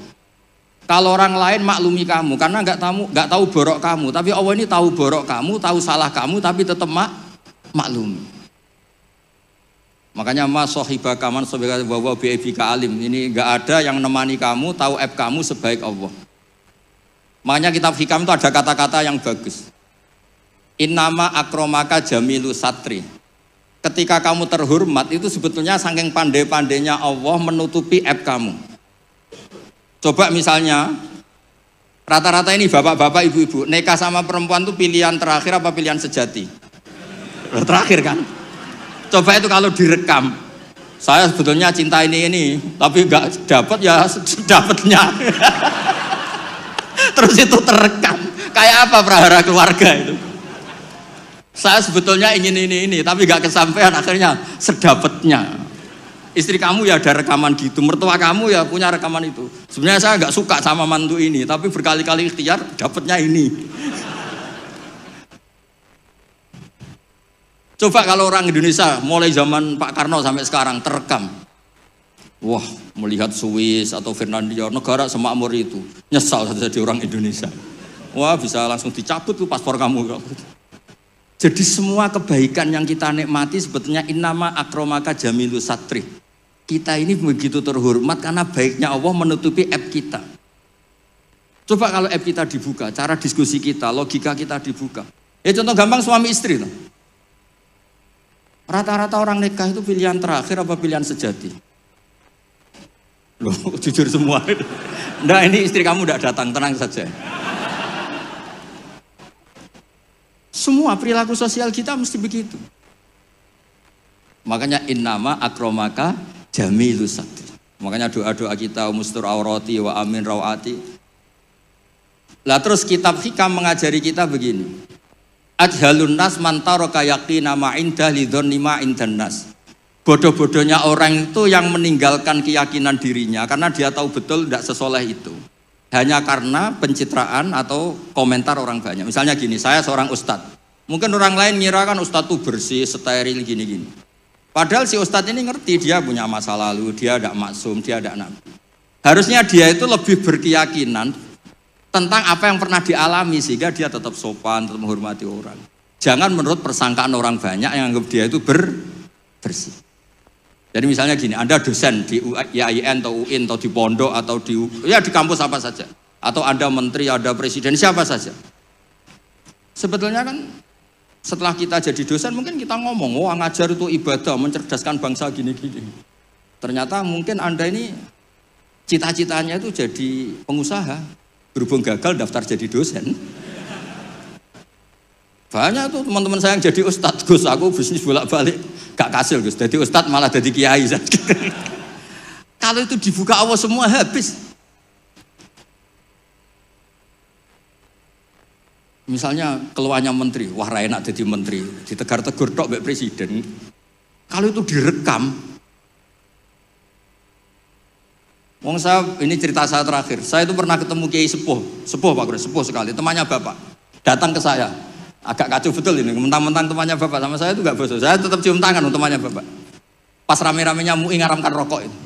Kalau orang lain maklumi kamu karena nggak tahu borok kamu, tapi Allah ini tahu borok kamu, tahu salah kamu, tapi tetap maklumi. Makanya mas sohibaka man sobika wawa bi'ibika alim. Ini nggak ada yang nemani kamu, tahu aib kamu sebaik Allah. Makanya kitab Hikam itu ada kata-kata yang bagus. Innama akromaka jamilu satri. Ketika kamu terhormat itu sebetulnya saking pandai-pandainya Allah menutupi aib kamu. Coba misalnya rata-rata ini bapak-bapak, ibu-ibu nikah sama perempuan itu pilihan terakhir apa pilihan sejati? Terakhir kan? Coba itu kalau direkam, saya sebetulnya cinta ini, tapi nggak dapat ya dapatnya. Terus itu terekam, kayak apa prahara keluarga itu? Saya sebetulnya ingin ini, tapi nggak kesampaian, akhirnya sedapatnya. Istri kamu ya ada rekaman gitu, mertua kamu ya punya rekaman itu. Sebenarnya saya nggak suka sama mantu ini, tapi berkali-kali ikhtiar dapatnya ini. Coba kalau orang Indonesia mulai zaman Pak Karno sampai sekarang terekam. Wah, melihat Swiss atau Finlandia, negara semakmur itu, nyesal jadi orang Indonesia. Wah, bisa langsung dicabut tuh paspor kamu. Jadi semua kebaikan yang kita nikmati sebetulnya innama akromaka jamilu satri. Kita ini begitu terhormat karena baiknya Allah menutupi aib kita. Coba kalau aib kita dibuka, cara diskusi kita, logika kita dibuka. Ya contoh gampang suami istri loh. Rata-rata orang nikah itu pilihan terakhir apa pilihan sejati? Loh, jujur semua. Nah, ini istri kamu udah datang, tenang saja. Semua perilaku sosial kita mesti begitu. Makanya innama akromaka jamilu satri. Makanya doa-doa kita mustur aurati wa amin rawati. Lah terus kitab Hikam mengajari kita begini. Adhalun nas mantaraka yaqina ma indah lidhonni ma indan nas. Bodoh-bodohnya orang itu yang meninggalkan keyakinan dirinya karena dia tahu betul tidak sesoleh itu. hanya karena pencitraan atau komentar orang banyak. Misalnya gini, saya seorang ustadz. Mungkin orang lain ngira kan ustadz tuh bersih, steril, gini-gini. Padahal si ustadz ini ngerti dia punya masa lalu, dia tidak maksum, dia tidak nabi. Harusnya dia itu lebih berkeyakinan tentang apa yang pernah dialami sehingga dia tetap sopan, tetap menghormati orang. Jangan menurut persangkaan orang banyak yang anggap dia itu bersih. Jadi misalnya gini, Anda dosen di IAIN atau UIN atau di pondok atau di kampus apa saja, atau Anda menteri, ada presiden, siapa saja. Sebetulnya kan setelah kita jadi dosen mungkin kita ngomong, wah ngajar itu ibadah, mencerdaskan bangsa gini-gini. Ternyata mungkin Anda ini cita-citanya itu jadi pengusaha, berhubung gagal daftar jadi dosen. Banyak tuh teman-teman saya yang jadi ustadz, Gus aku bisnis bolak-balik gak kasil Gus, jadi ustadz malah jadi kiai. Kalau itu dibuka Allah semua habis. Misalnya keluarnya menteri, wah enak jadi menteri, ditegur-tegur tok mbek presiden. Kalau itu direkam, wong saya ini cerita saya terakhir. Saya itu pernah ketemu Kiai sepuh Pak Guru, sepuh sekali, temannya Bapak. Datang ke saya. Agak kacau betul ini, mentang-mentang temannya Bapak sama saya itu gak bosok. Saya tetap cium tangan untuk temannya Bapak. Pas rame-ramenya MUI ngaramkan rokok itu.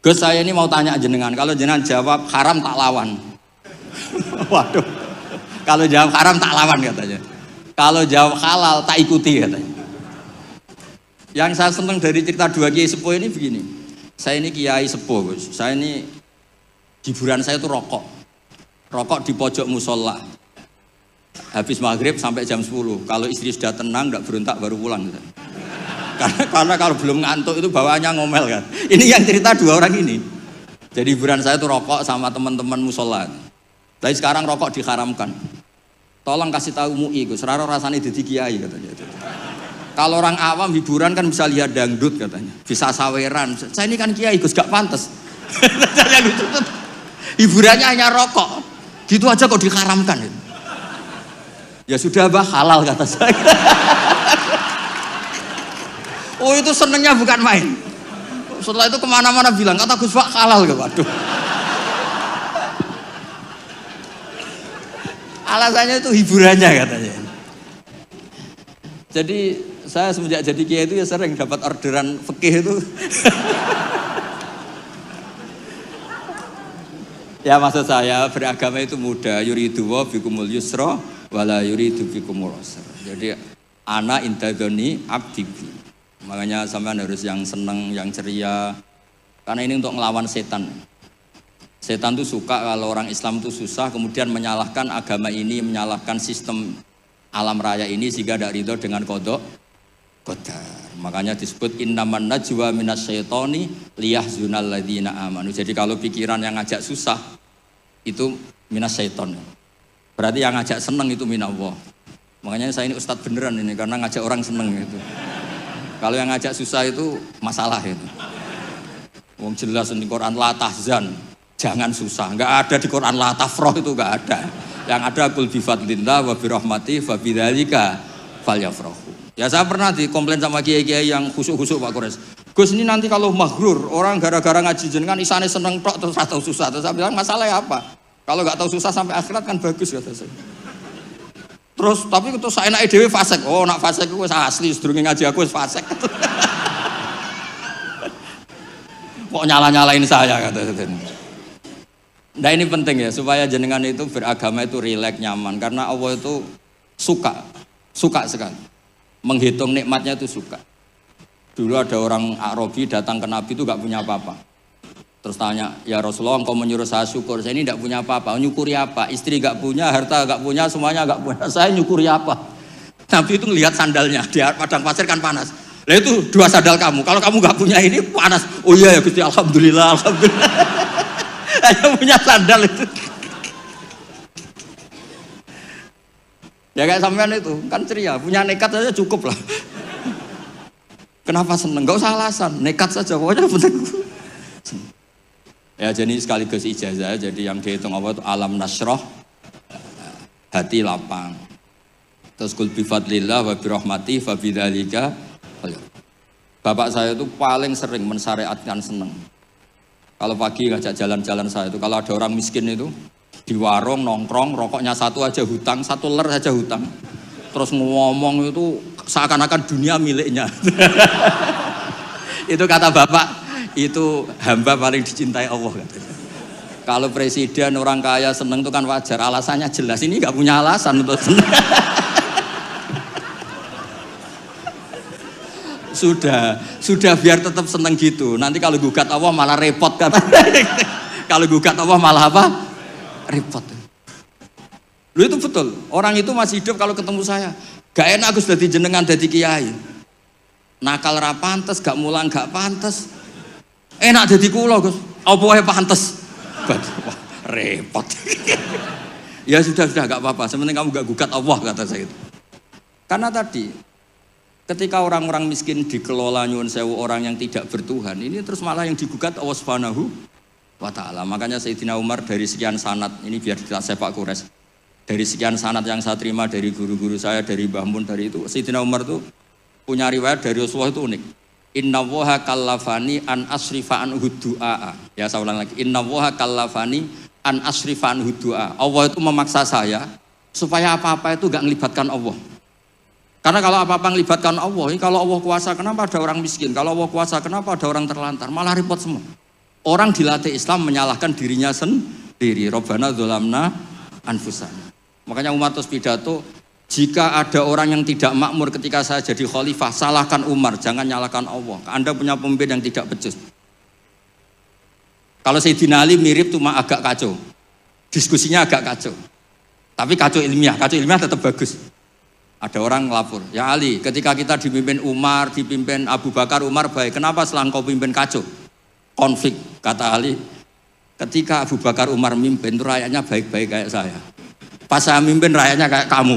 Gus saya ini mau tanya jenengan, kalau jenengan jawab haram tak lawan. Waduh. Kalau jawab haram tak lawan katanya. Kalau jawab halal tak ikuti katanya. Yang saya senang dari cerita dua kiai sepuh ini begini. Saya ini kiai sepuh Gus. Saya ini hiburan saya itu rokok. Rokok di pojok musola. Habis maghrib sampai jam 10. Kalau istri sudah tenang, tidak berontak baru pulang. Karena kalau belum ngantuk itu bawaannya ngomel kan. Ini yang cerita dua orang ini. Jadi hiburan saya itu rokok sama teman-teman musola. Tapi sekarang rokok diharamkan. Tolong kasih tahu MUI, Gus. Raro rasanya jadi kiai katanya. Kalau orang awam hiburan kan bisa lihat dangdut katanya, bisa saweran. Saya ini kan kiai Gus, gak pantas. Hiburannya hanya rokok. Gitu aja kok diharamkan. Ya sudah bah, halal kata saya. Oh itu senengnya bukan main. Setelah itu kemana-mana bilang, kata Gus Pak halal. Waduh. Alasannya itu hiburannya katanya. Jadi saya semenjak jadi kiai itu ya sering dapat orderan fikih itu. Ya maksud saya beragama itu mudah. Yuridu wa bikumul yusra wala yuridu bikumul usra. Jadi ana intadoni abdibi. Makanya sampean harus yang seneng, yang ceria. Karena ini untuk ngelawan setan. Setan tuh suka kalau orang Islam tuh susah, kemudian menyalahkan agama ini, menyalahkan sistem alam raya ini sehingga tidak ridho dengan kodok qadar. Makanya disebut innaman najwa minasyaitoni liyahzunal ladzina amanu. Jadi kalau pikiran yang ngajak susah itu minasyaiton. Berarti yang ngajak seneng itu minallah. Makanya saya ini ustadz beneran ini karena ngajak orang seneng gitu. Kalau yang ngajak susah itu masalah itu. Wong jelas di Quran la tahzan, jangan susah. Enggak ada di Quran la tafrah, itu enggak ada. Yang ada qul bi fadlillah wa bi rahmati fa bidzalika falyafrahu. Ya saya pernah dikomplain sama kiai-kiai yang khusuk-khusuk Pak Kores. Gus ini nanti kalau maghrur, orang gara-gara ngaji jenengan isane seneng tok terus atau susah. Terus saya bilang masalahnya apa? Kalau enggak tahu susah sampai akhirat kan bagus kata saya. Terus tapi itu saya enake dhewe fasik. Oh, nak fasik ku wis asli, sedurunge ngaji aku wis fasik. Kok nyala-nyalain saya kata saya. Nah ini penting ya supaya jenengan itu beragama itu rileks nyaman karena Allah itu suka sekali menghitung nikmatnya itu suka. Dulu ada orang Arabi datang ke Nabi itu gak punya apa-apa. Terus tanya, ya Rasulullah engkau menyuruh saya syukur, saya ini gak punya apa-apa, nyukuri apa? Istri gak punya, harta gak punya, semuanya gak punya, saya nyukuri apa? Nabi itu ngelihat sandalnya di padang pasir kan panas. Lah itu 2 sandal kamu, kalau kamu gak punya ini panas. Oh iya ya Gusti, alhamdulillah. Hanya punya sandal itu. Ya kayak sampean itu kan ceria, punya nekat saja cukup lah. Kenapa seneng? Gak usah alasan, nekat saja pokoknya penting. Ya jadi sekaligus ijazah, jadi yang dihitung Allah itu alam nasroh, hati lapang. Terus kul bi fadlillah wa bi rahmati fa bidzalika. Bapak saya itu paling sering mensyariatkan seneng. Kalau pagi ngajak jalan-jalan saya itu, kalau ada orang miskin itu di warung nongkrong, rokoknya satu aja hutang, satu ler saja hutang. Terus ngomong itu seakan-akan dunia miliknya. Itu kata bapak, itu hamba paling dicintai Allah. Kalau presiden orang kaya seneng itu kan wajar, alasannya jelas. Ini nggak punya alasan untuk seneng. Sudah biar tetap seneng gitu. Nanti kalau gugat Allah malah repot kan. Kalau gugat Allah malah apa? Repot. Lu itu betul. Orang itu masih hidup kalau ketemu saya. Gak enak Gus dadi jenengan dadi kiai. Nakal ra pantes, gak mulang gak pantes. Enak dadi kula Gus. Apa wae pantes. Wah, repot. Ya sudah gak apa-apa. Sementing kamu gak gugat Allah kata saya itu. Karena tadi ketika orang-orang miskin dikelola nyuwun sewu orang yang tidak bertuhan, ini terus malah yang digugat Allah Subhanahu wa ta'ala. Makanya Sayyidina Umar dari sekian sanad, ini biar kita sepak kures, dari sekian sanad yang saya terima dari guru-guru saya, dari Mbah Mun, dari itu, Sayyidina Umar itu punya riwayat dari Rasulullah itu unik. Inna woha kallafani an asrifa an hudu'a. Ya saya ulang lagi, inna woha kallafani an asrifa an hudu'a. Allah itu memaksa saya supaya apa-apa itu gak ngelibatkan Allah. Karena kalau apa-apa melibatkan Allah, ini kalau Allah kuasa kenapa ada orang miskin? Kalau Allah kuasa kenapa ada orang terlantar? Malah repot semua. Orang dilatih Islam menyalahkan dirinya sendiri. Rabbana dzolamna anfusana. Makanya Umar terus pidato, jika ada orang yang tidak makmur ketika saya jadi khalifah, salahkan Umar, jangan nyalahkan Allah. Anda punya pemimpin yang tidak becus. Kalau Sayyidina Ali mirip cuma agak kacau. Diskusinya agak kacau. Tapi kacau ilmiah tetap bagus. Ada orang ngelapor, ya Ali, ketika kita dipimpin Umar, dipimpin Abu Bakar, Umar baik, kenapa setelah engkau pimpin kacau? Konflik, kata Ali, ketika Abu Bakar, Umar mimpin, itu rakyatnya baik-baik kayak saya. Pas saya mimpin, rakyatnya kayak kamu.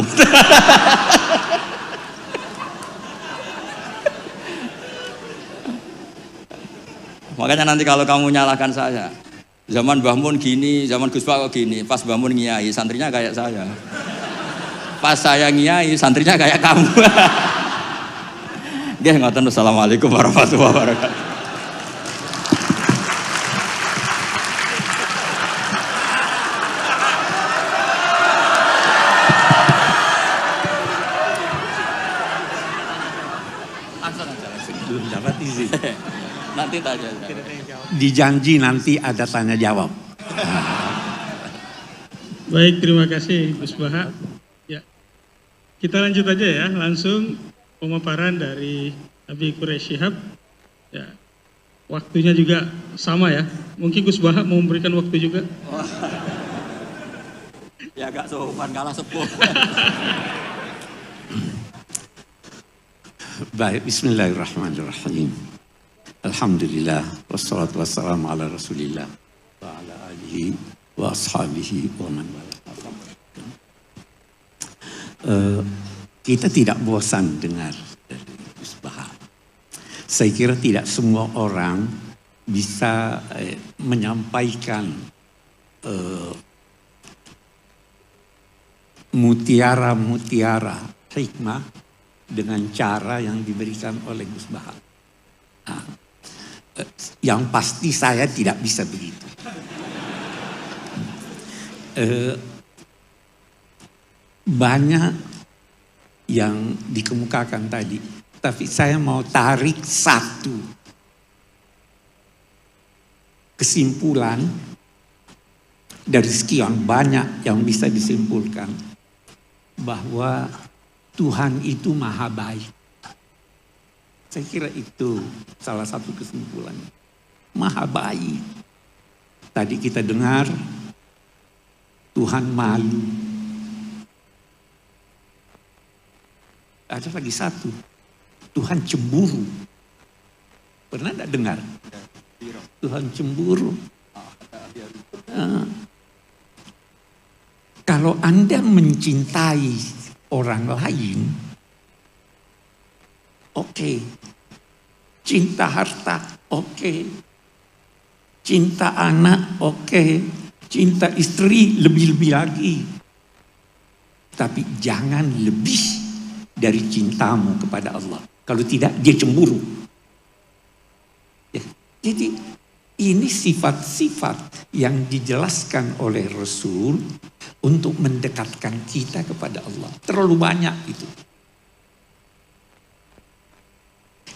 Makanya nanti kalau kamu nyalahkan saya, zaman Mbah Mun gini, zaman Gus Pak gini, pas Mbah Mun ngiai, santrinya kayak saya. Pas saya ngiai, santrinya kayak kamu. Nggih ngoten, assalamualaikum warahmatullahi wabarakatuh.
Belum dapat izin.
Nanti tanya.
Dijanji nanti ada tanya jawab.
Baik, terima kasih Gus Baha. Kita lanjut aja ya, langsung pemaparan dari Habib Quraish Shihab. Ya, waktunya juga sama ya. Mungkin Gus Baha mau memberikan waktu juga.
Ya agak sopan kalah sepuh.
Baik, bismillahirrahmanirrahim. Alhamdulillah, wassalatu wassalamu ala rasulillah wa ala alihi wa ashabihi wa man wala. Kita tidak bosan dengar dari Gus Baha. Saya kira tidak semua orang bisa menyampaikan mutiara-mutiara hikmah dengan cara yang diberikan oleh Gus Baha. Nah, yang pasti saya tidak bisa begitu. Banyak yang dikemukakan tadi, tapi saya mau tarik satu kesimpulan dari sekian banyak yang bisa disimpulkan, bahwa Tuhan itu maha baik. Saya kira itu salah satu kesimpulan, maha baik. Tadi kita dengar Tuhan malu. Ada lagi satu, Tuhan cemburu. Pernah tidak dengar? Tuhan cemburu. Kalau Anda mencintai orang lain, oke. Cinta harta, oke. Cinta anak, oke. Cinta istri, lebih-lebih lagi. Tapi jangan lebih dari cintamu kepada Allah. Kalau tidak, dia cemburu. Ya. Jadi Ini sifat-sifat yang dijelaskan oleh Rasul untuk mendekatkan kita kepada Allah. Terlalu banyak itu.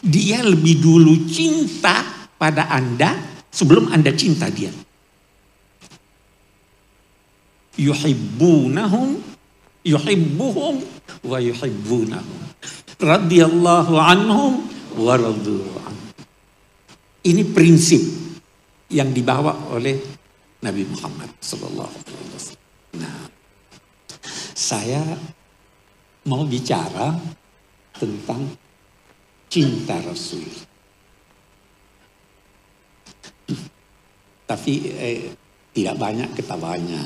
Dia lebih dulu cinta pada Anda sebelum Anda cinta dia. Yuhibbuhum wa yuhibbunahum. Radhiyallahu anhum wa radu anhu. Ini prinsip yang dibawa oleh Nabi Muhammad SAW. Nah, saya mau bicara tentang cinta Rasul. Tapi tidak banyak ketawanya.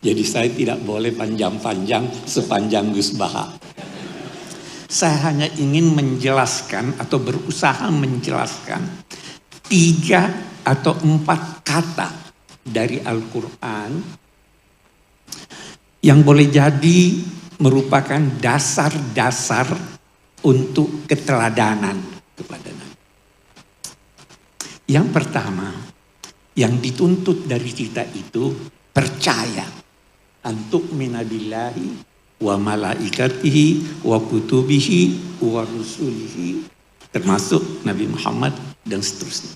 Jadi saya tidak boleh panjang-panjang sepanjang Gus Baha. Saya hanya ingin menjelaskan atau berusaha menjelaskan 3 atau 4 kata dari Al-Quran yang boleh jadi merupakan dasar-dasar untuk keteladanan kepada Nabi. Yang pertama, yang dituntut dari kita itu percaya antuk minabillahi wa malaikatihi wa kutubihi wa rusulihi, termasuk Nabi Muhammad dan seterusnya.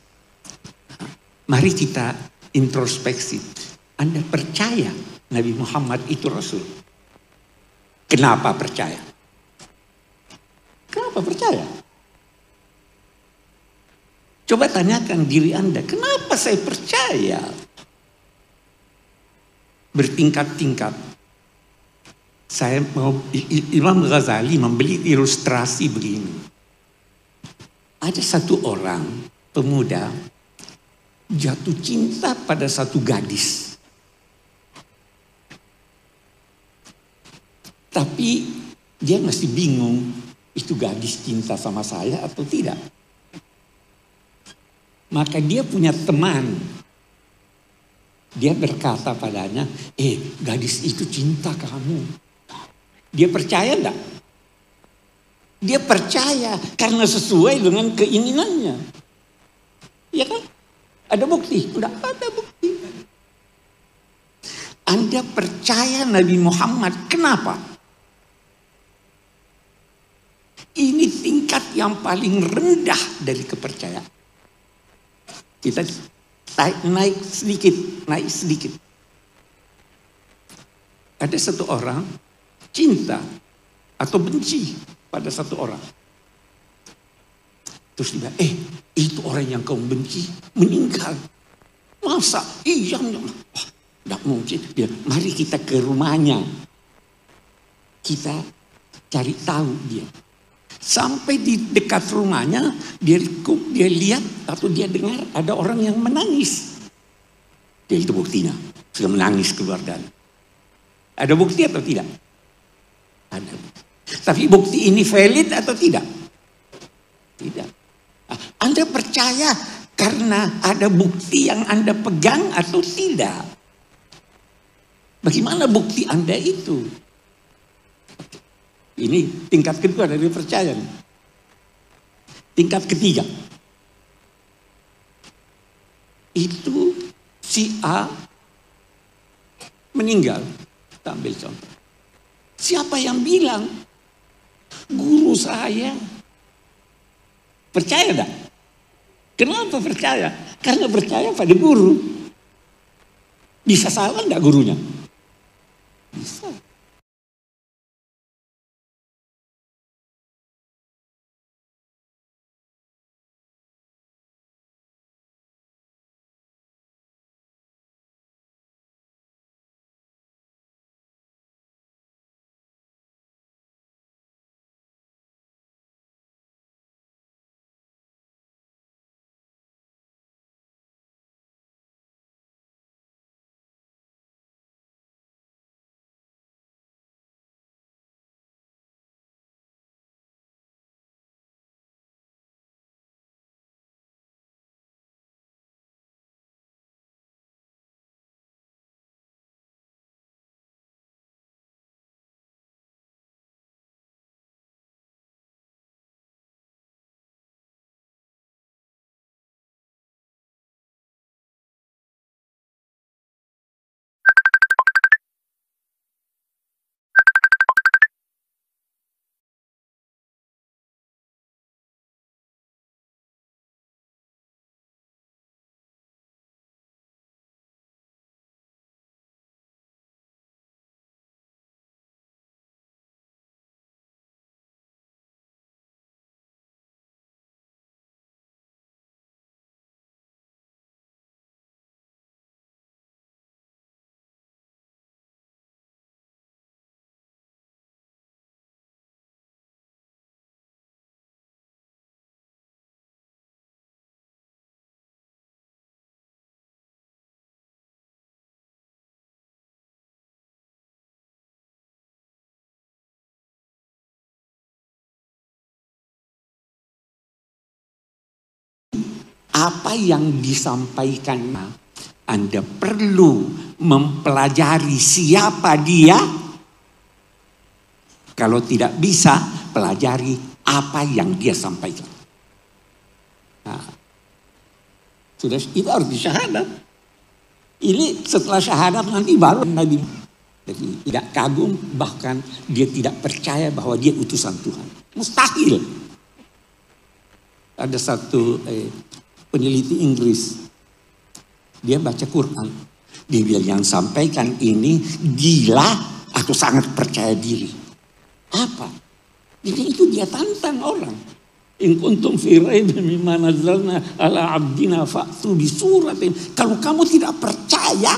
Mari kita introspeksi. Anda percaya Nabi Muhammad itu Rasul? Kenapa percaya? Kenapa percaya? Coba tanyakan diri Anda, kenapa saya percaya? Bertingkat-tingkat. Saya mau, Imam Ghazali membeli ilustrasi begini. Ada satu orang pemuda jatuh cinta pada satu gadis. Tapi dia masih bingung, itu gadis cinta sama saya atau tidak. Maka dia punya teman. Dia berkata padanya, gadis itu cinta kamu. Dia percaya enggak? Dia percaya karena sesuai dengan keinginannya. Ya kan? Ada bukti? Enggak ada bukti. Anda percaya Nabi Muhammad, kenapa? Ini tingkat yang paling rendah dari kepercayaan. Kita naik sedikit. Ada satu orang cinta atau benci pada satu orang. Terus dia, itu orang yang kau benci meninggal. Masa? Iya. Wah, tidak mungkin. Dia, mari kita ke rumahnya. Kita cari tahu dia. Sampai di dekat rumahnya, dia lihat atau dia dengar ada orang yang menangis. Dia itu buktinya, sudah menangis keluar dari. Ada bukti atau tidak? Ada bukti. Tapi bukti ini valid atau tidak? Tidak. Anda percaya karena ada bukti yang Anda pegang atau tidak? Bagaimana bukti Anda itu? Ini tingkat kedua dari percaya. Tingkat ketiga. Itu si A meninggal. Kita ambil contoh. Siapa yang bilang? Guru saya. Percaya enggak? Kenapa percaya? Karena percaya pada guru. Bisa salah enggak gurunya? Bisa. apa yang disampaikan, Anda perlu mempelajari siapa dia. Kalau tidak bisa, pelajari apa yang dia sampaikan. Nah, sudah, itu harus disyahadat. Ini setelah syahadat nanti baru Nabi. Jadi tidak kagum, bahkan dia tidak percaya bahwa dia utusan Tuhan. Mustahil. Ada satu peneliti Inggris, dia baca Quran. Dia bilang yang sampaikan ini gila atau sangat percaya diri. Apa? Jadi itu dia tantang orang. In kuntum fi raibin mimma nazzalna ala abdina fa'tu bi suratin. Kalau kamu tidak percaya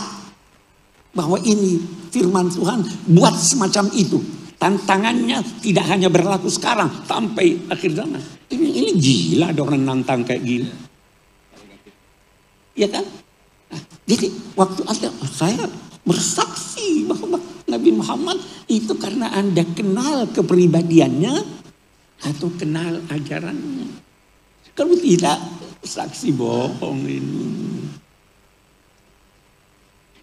bahwa ini firman Tuhan, buat semacam itu. Tantangannya tidak hanya berlaku sekarang, sampai akhir zaman. Ini gila ada orang nantang kayak gini. Ya kan? Nah, jadi waktu saya bersaksi bahwa Nabi Muhammad itu karena Anda kenal kepribadiannya atau kenal ajarannya. Kalau tidak, saksi bohong ini.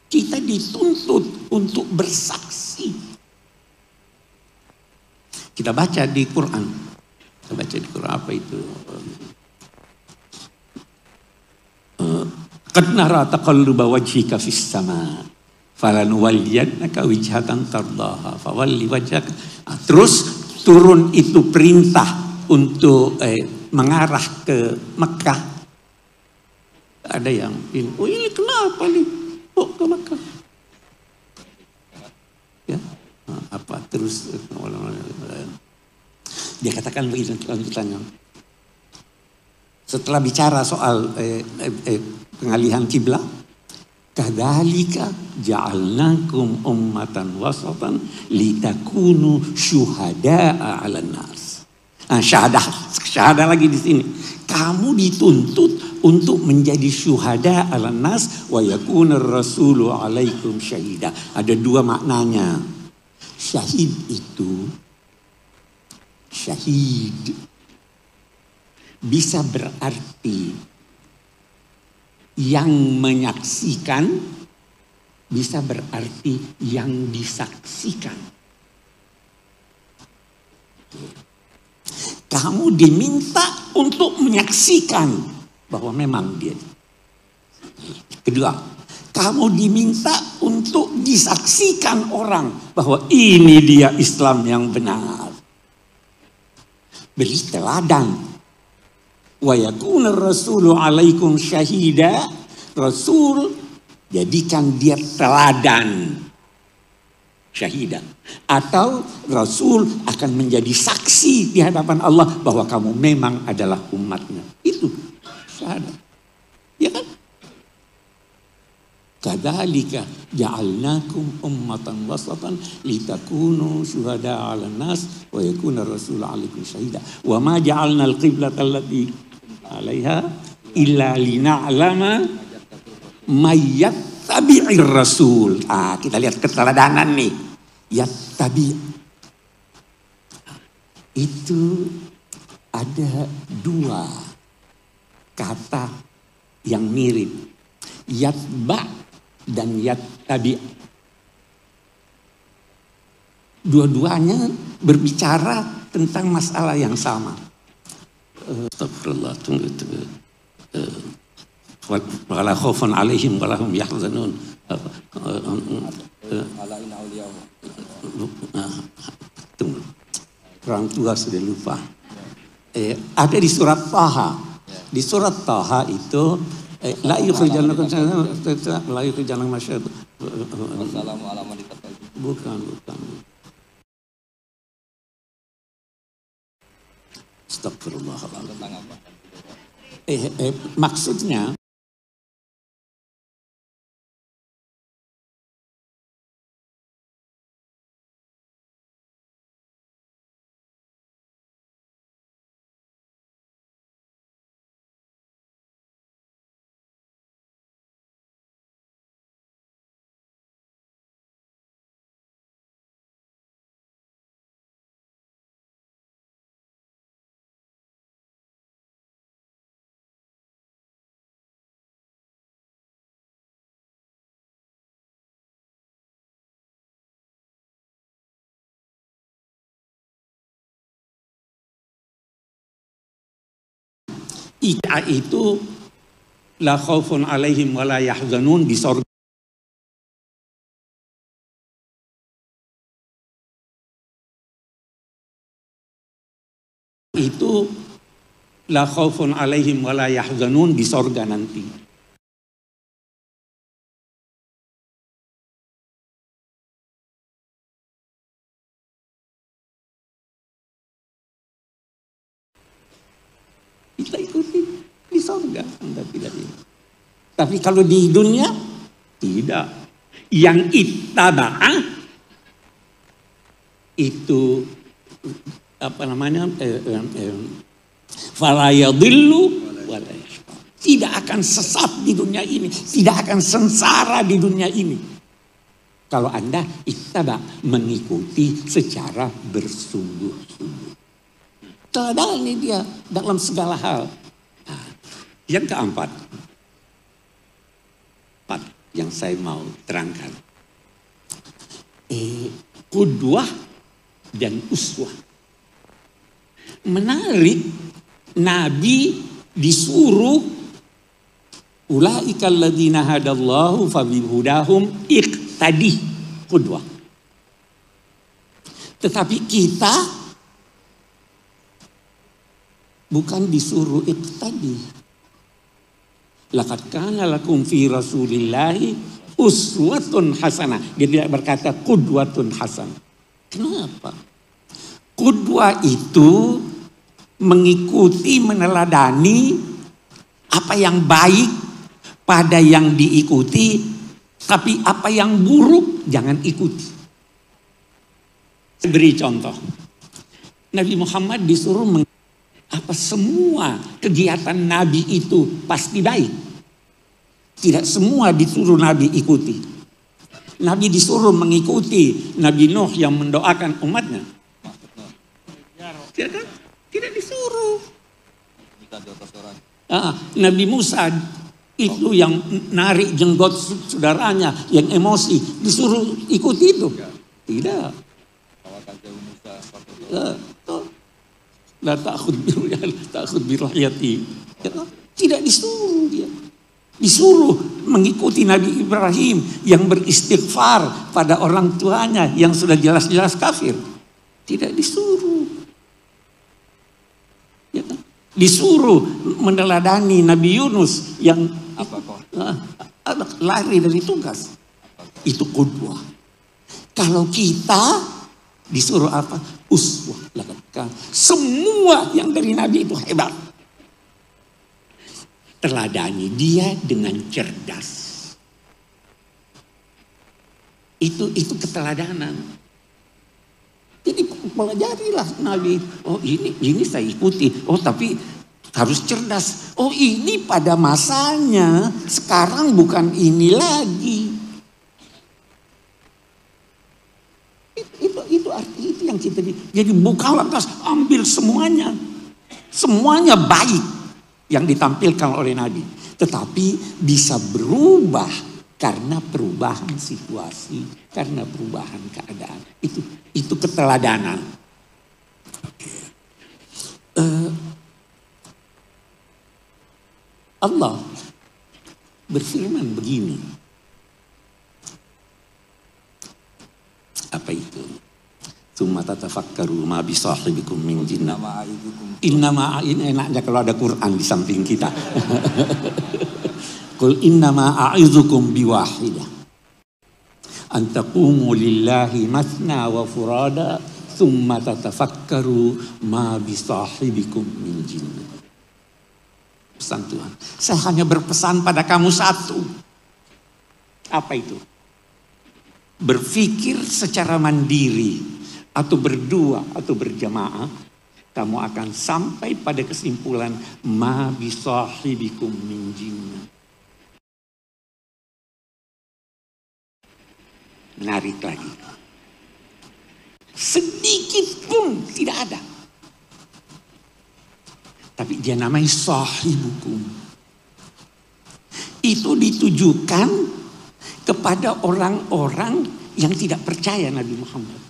Kita dituntut untuk bersaksi. Kita baca di Quran. Kita baca di Quran apa itu? Qad nara taqalluba wajhika fis sama. Falanuwalliyannaka wijhatan tardaha fawalli wajhaka. Terus turun itu perintah untuk mengarah ke Mekah. Ada yang oh ini kenapa nih? Oh ke Mekah. Ya, apa terus dia katakan begitu lanjutannya. Setelah bicara soal pengalihan kiblat, kadzalika ja'alnakum ummatan wasatan litakunu syuhada'a 'alan nas. Nah, syahadah lagi di sini. Kamu dituntut untuk menjadi syuhada 'alan nas wa yakunar rasulu 'alaikum syahida. Ada dua maknanya. Syahid itu bisa berarti yang menyaksikan, bisa berarti yang disaksikan. Kamu diminta untuk menyaksikan bahwa memang dia. Kedua, kamu diminta untuk disaksikan orang bahwa ini dia Islam yang benar. Beri teladan. Wa yakuna rasulu alaikum syahida. Rasul jadikan dia teladan. Syahidah. Atau Rasul akan menjadi saksi di hadapan Allah bahwa kamu memang adalah umatnya. Itu syahadat. Ya kan? Kadzalika ja'alnakum ummatan wasatan litakunu syuhada 'alan nas wa yakuna rasul 'alaikum syahida. Wa ma ja'alna al-qiblata allati 'alaiha illa lina'lama may yattabi'ir rasul. Kita lihat keteladanan nih. Yattabi'. Itu ada dua kata yang mirip. Yatba' dan yattabi'. Dua-duanya berbicara tentang masalah yang sama. Astagfirullah, tunggu. Wala khaufun 'alaihim wala hum yahzanun. Tunggu. Orang tua sudah lupa. Ada di surat Taha. Di surat Taha itu la yukhrijannakum la yukhrijannakum masyad. Bukan. Astagfirullahaladzim. Maksudnya Itu la khaufun alaihim wa la yahzanun di sorga. Itu la khaufun alaihim wa la yahzanun di sorga nanti. Kita ikuti di sorga, Anda tidak ini. Tapi kalau di dunia tidak. Yang ittaba'ah itu apa namanya? Fala yadhillu wala yashqa. Tidak akan sesat di dunia ini, tidak akan sengsara di dunia ini. Kalau Anda ittaba, mengikuti secara bersungguh-sungguh. Teladani dia dalam segala hal. Nah, yang keempat, yang saya mau terangkan, qudwah dan uswah. Menarik, Nabi disuruh ulaika alladzina hadallahu fabihudahum iqtadi, qudwah. Tetapi kita bukan disuruh iqtadi. Laqad kana lakum fi Rasulillahi uswatun hasanah. Dia tidak berkata qudwatun hasanah. Kenapa? Qudwah itu mengikuti, meneladani apa yang baik pada yang diikuti, tapi apa yang buruk jangan ikuti. Saya beri contoh. Nabi Muhammad disuruh apa semua kegiatan Nabi itu pasti baik. Tidak semua disuruh Nabi ikuti. Nabi disuruh mengikuti Nabi Nuh yang mendoakan umatnya. Tidak disuruh. Nabi Musa itu yang narik jenggot saudaranya yang emosi, disuruh ikuti itu? Tidak. La ta'khud birahiyati. Tidak disuruh dia. Disuruh mengikuti Nabi Ibrahim yang beristighfar pada orang tuanya yang sudah jelas-jelas kafir. Tidak disuruh. Ya kan? Disuruh meneladani Nabi Yunus yang lari dari tugas. Itu qudwah. Kalau kita disuruh apa? Uswah. Semua yang dari Nabi itu hebat. Teladani dia dengan cerdas. Itu keteladanan. Jadi pelajarilah Nabi. Oh ini saya ikuti. Oh tapi harus cerdas. Oh ini pada masanya. Sekarang bukan ini lagi. Itu arti itu yang kita jadi bukan lantas ambil semuanya. Semuanya baik yang ditampilkan oleh Nabi. Tetapi bisa berubah karena perubahan situasi, karena perubahan keadaan. Itu keteladanan. Allah berfirman begini. Apa itu? Tsumma tatafakkaru ma bi sahibikum min jinnah. Innama ini enaknya kalau ada Quran di samping kita. Qul innama a'izukum biwahidah. An taqumu lillahi mathna wa furada tsumma tatafakkaru ma bi sahibikum min jinnah. Pesan Tuhan. Saya hanya berpesan pada kamu satu. Apa itu? Berpikir secara mandiri atau berdua atau berjamaah, kamu akan sampai pada kesimpulan ma bisahibikum min jinnah. Menarik lagi. Sedikit pun tidak ada. Tapi dia namanya sahibukum. Itu ditujukan kepada orang-orang yang tidak percaya Nabi Muhammad.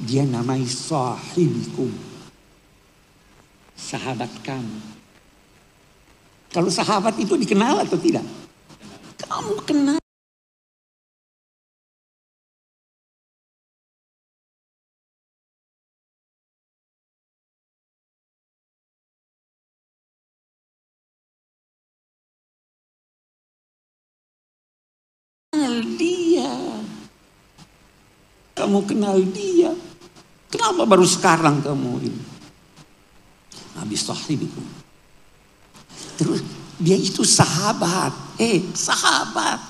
Dia namanya sahibikum. sahabat kamu. Kalau sahabat itu dikenal atau tidak? Kamu kenal. Dia. Kamu kenal dia. Kenapa baru sekarang kamu ini? Habis sahibikum. Terus dia itu sahabat. Sahabat.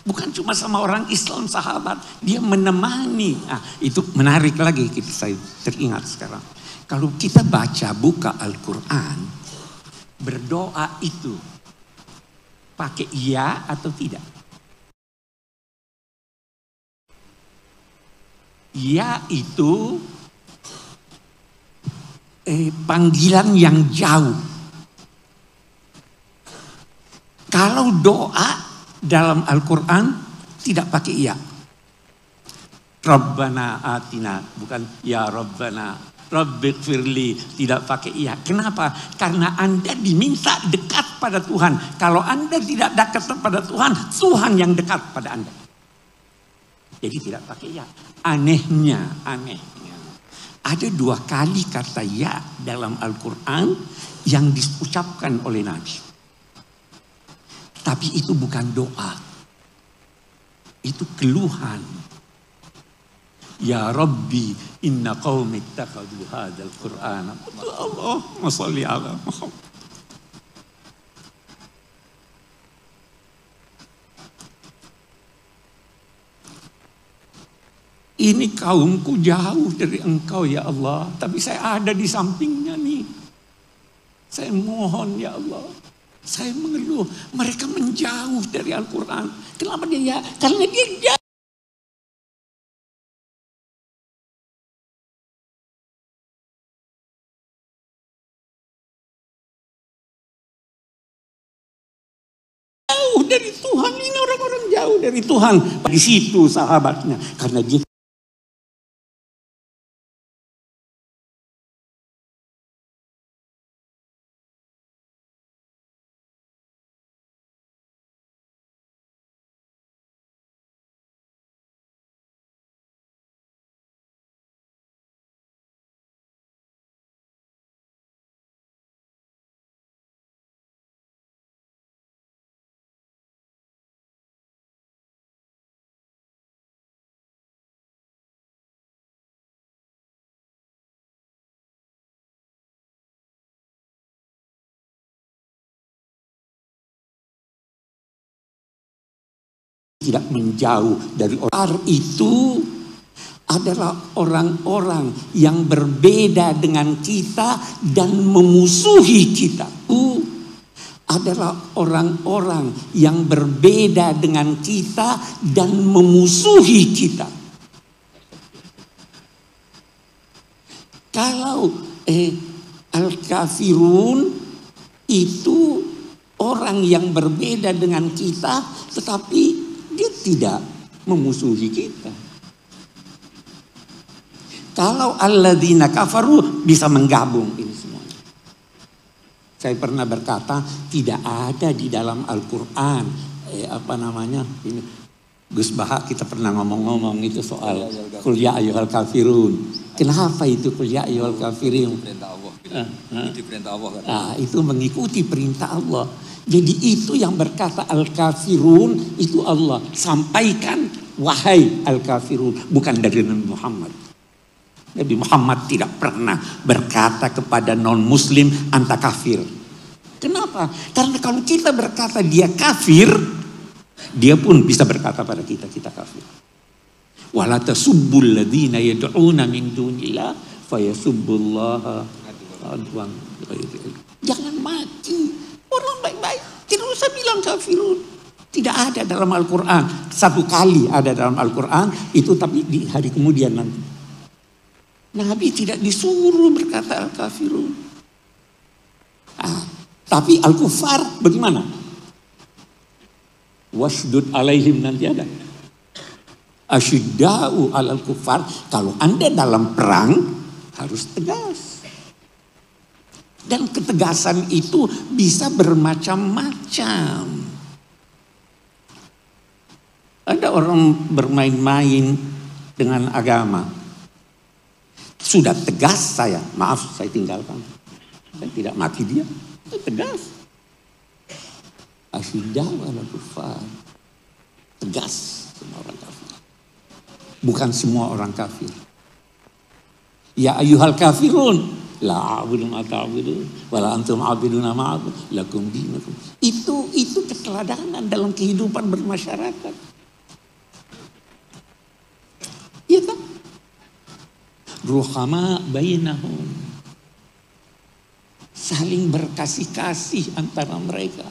Bukan cuma sama orang Islam sahabat. Dia menemani. Itu menarik lagi saya teringat sekarang. Kalau kita buka Al-Quran. Berdoa itu. Pakai iya atau tidak? Ya itu panggilan yang jauh. Kalau doa dalam Al-Quran tidak pakai ya. Rabbana atina, bukan ya Rabbana. Rabbighfirli, tidak pakai iya. Kenapa? Karena Anda diminta dekat pada Tuhan. Kalau Anda tidak dekat pada Tuhan, Tuhan yang dekat pada Anda. Jadi tidak pakai ya. Anehnya. Ada 2 kali kata ya dalam Al-Quran yang diucapkan oleh Nabi. Tapi itu bukan doa. Itu keluhan. Ya Rabbi, inna qaumi ittakhadhu hadzal Qur'ana. Allahumma shalli ala Muhammad. Ini kaumku jauh dari engkau ya Allah. Tapi saya ada di sampingnya nih. Saya mohon ya Allah. Saya mengeluh. Mereka menjauh dari Al-Quran. Kenapa dia ya? Karena dia jauh. Dari Tuhan. Ini orang-orang jauh dari Tuhan. Di situ sahabatnya. Karena dia tidak menjauh dari orang itu adalah orang-orang yang berbeda dengan kita dan memusuhi kita. Itu adalah orang-orang yang berbeda dengan kita dan memusuhi kita. Kalau al-kafirun itu orang yang berbeda dengan kita tetapi dia tidak memusuhi kita. Kalau alladzina kafaru bisa menggabung ini semuanya. Saya pernah berkata tidak ada di dalam Al-Quran ini Gus Baha kita pernah ngomong-ngomong itu soal qul ya ayyuhal kafirun. Kenapa itu qul ya ayyuhal kafirun?
Perintah Allah. Itu perintah Allah kan.
Itu mengikuti perintah Allah. Jadi itu yang berkata al-kafirun itu Allah. Sampaikan wahai al-kafirun. Bukan dari Nabi Muhammad. Nabi Muhammad tidak pernah berkata kepada non-muslim anta kafir. Kenapa? Karena kalau kita berkata dia kafir, dia pun bisa berkata pada kita kafir. Wala tasubbul ladzina yad'una min dunillah fayasubbullaha adwan. Jangan mati. Orang baik-baik tidak usah bilang kafirun. Tidak ada dalam Al-Quran. 1 kali ada dalam Al-Quran. Itu tapi di hari kemudian nanti. Nabi tidak disuruh berkata al-kafirun. Tapi al-kufar bagaimana? Wasdud alaihim nanti ada. Asyidda'u al-kufar. Kalau Anda dalam perang harus tegas. Dan ketegasan itu bisa bermacam-macam. Ada orang bermain-main dengan agama. Sudah tegas saya, maaf saya tinggalkan. Saya tidak maki dia, itu tegas. Asyidah ala kufar. Tegas semua orang kafir. Bukan semua orang kafir. Ya ayyuhal kafirun. La a'budu ma ta'budun wala antum 'abiduna ma a'budu lakum dinukum. Itu keteladanan dalam kehidupan bermasyarakat. Iya kan? Ruhama bainahum. Saling berkasih-kasih antara mereka.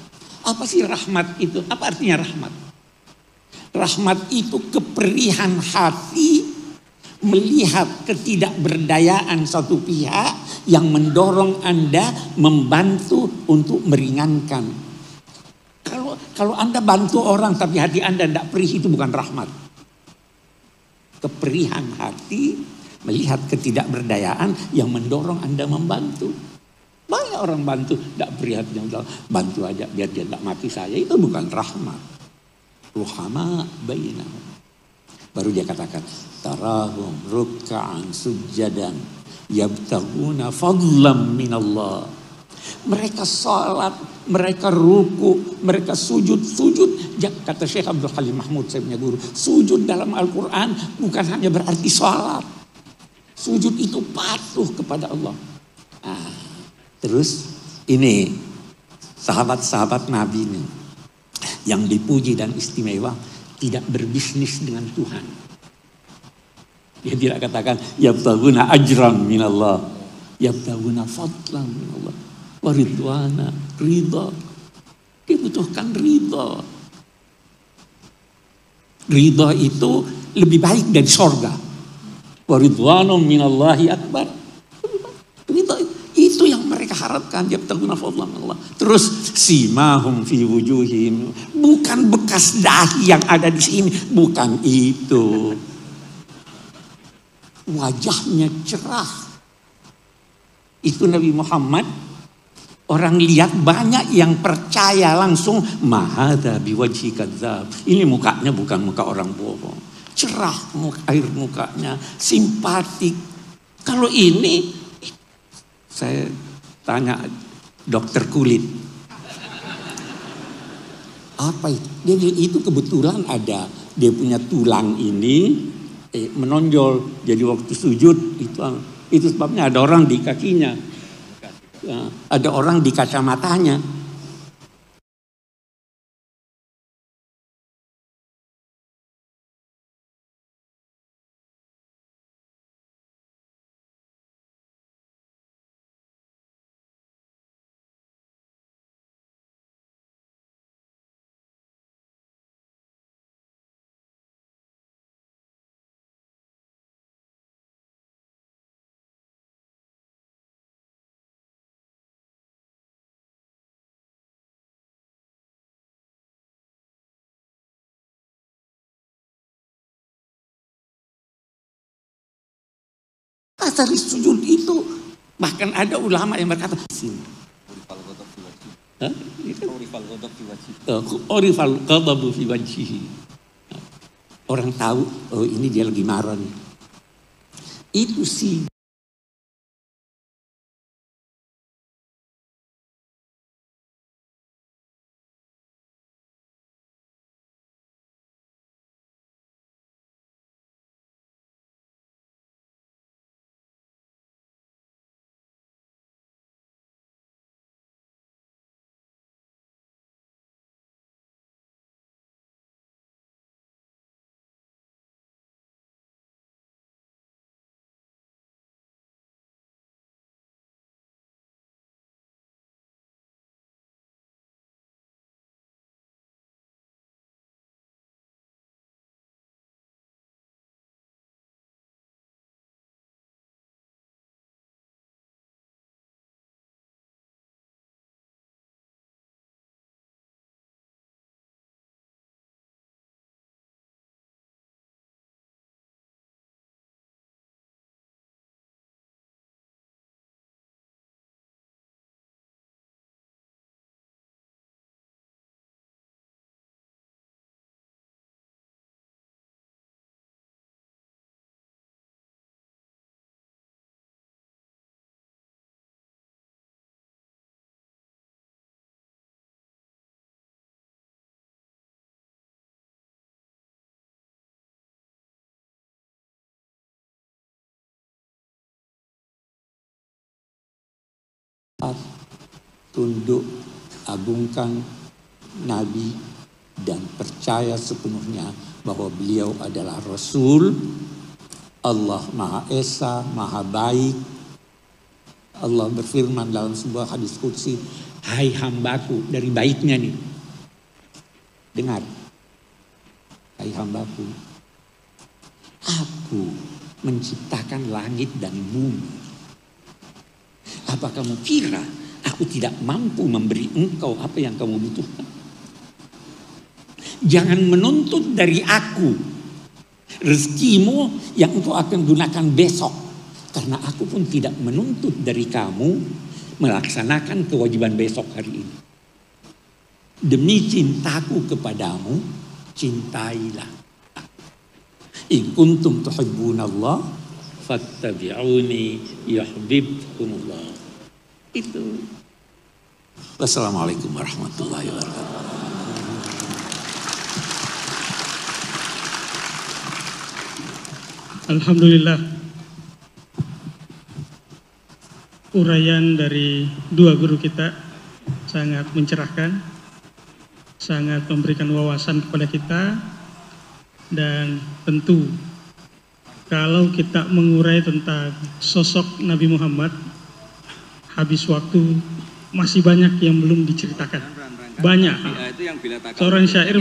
Apa sih rahmat itu? Apa artinya rahmat? Rahmat itu keperihan hati melihat ketidakberdayaan satu pihak yang mendorong Anda membantu untuk meringankan. Kalau Anda bantu orang tapi hati Anda tidak perih, itu bukan rahmat. Keperihan hati melihat ketidakberdayaan yang mendorong Anda membantu. Banyak orang bantu tidak perih hatinya, bantu aja biar dia tidak mati saya, itu bukan rahmat. Ruhama bainahum. Baru dia katakan, tarahum ruk'an sujjadan yabtaguna fadlam minallah. Mereka salat, mereka ruku, mereka sujud. Kata Syekh Abdul Halim Mahmud, saya punya guru, sujud dalam Al-Quran bukan hanya berarti salat. Sujud itu patuh kepada Allah. Terus ini sahabat-sahabat Nabi ini yang dipuji dan istimewa, tidak berbisnis dengan Tuhan. Dia tidak katakan yabtaguna ajran minallah, yabtaguna fadlan minallah, waridwana, ridha. Dia butuhkan ridha. Ridha itu lebih baik dari sorga. Waridwanum minallahi akbar. Ridha itu yang mereka harapkan, yabtaguna fadlan minallah. Terus simahum fi wujuhim, bukan bekas dahi yang ada di sini, bukan itu. Wajahnya cerah. Itu Nabi Muhammad. Orang lihat banyak yang percaya langsung, mahada biwajhi kadzab. Ini mukanya bukan muka orang bohong. Cerah air mukanya, simpatik. Kalau ini, saya tanya dokter kulit. Apa itu? Dia bilang itu kebetulan ada. Dia punya tulang ini menonjol. Jadi waktu sujud itu sebabnya ada orang di kakinya. Ada orang di kacamatanya. Asal sujud itu, bahkan ada ulama yang berkata, Orifal ghadabu fi wajhihi. Orang tahu, oh ini dia lagi marah nih. Itu sih tunduk, agungkan Nabi, dan percaya sepenuhnya bahwa beliau adalah Rasul. Allah Maha Esa, Maha Baik. Allah berfirman dalam sebuah hadis qudsi, hai hambaku, dari baiknya nih. Dengar. Hai hambaku, aku menciptakan langit dan bumi. Apa kamu kira aku tidak mampu memberi engkau apa yang kamu butuhkan? Jangan menuntut dari aku rezekimu yang engkau akan gunakan besok. Karena aku pun tidak menuntut dari kamu melaksanakan kewajiban besok hari ini. Demi cintaku kepadamu, cintailah aku. In kuntum tuhibbunallah fattabi'uni yuhibbukumullah. Itu. Wassalamualaikum warahmatullahi wabarakatuh.
Alhamdulillah, uraian dari dua guru kita sangat mencerahkan, sangat memberikan wawasan kepada kita, dan tentu kalau kita mengurai tentang sosok Nabi Muhammad, habis waktu, masih banyak yang belum diceritakan. Banyak. Seorang syair,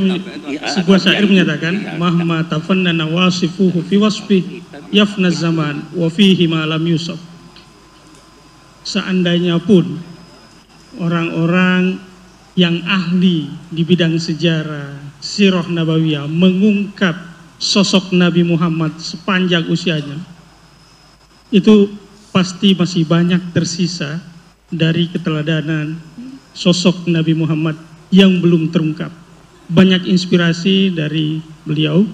sebuah syair menyatakan, mahma tafannana wasifuhu fi wasfi yafna zaman wa fihi ma lam yusaf. Seandainya pun orang-orang yang ahli di bidang sejarah, sirah nabawiyah mengungkap sosok Nabi Muhammad sepanjang usianya, itu pasti masih banyak tersisa dari keteladanan sosok Nabi Muhammad yang belum terungkap. Banyak inspirasi dari beliau.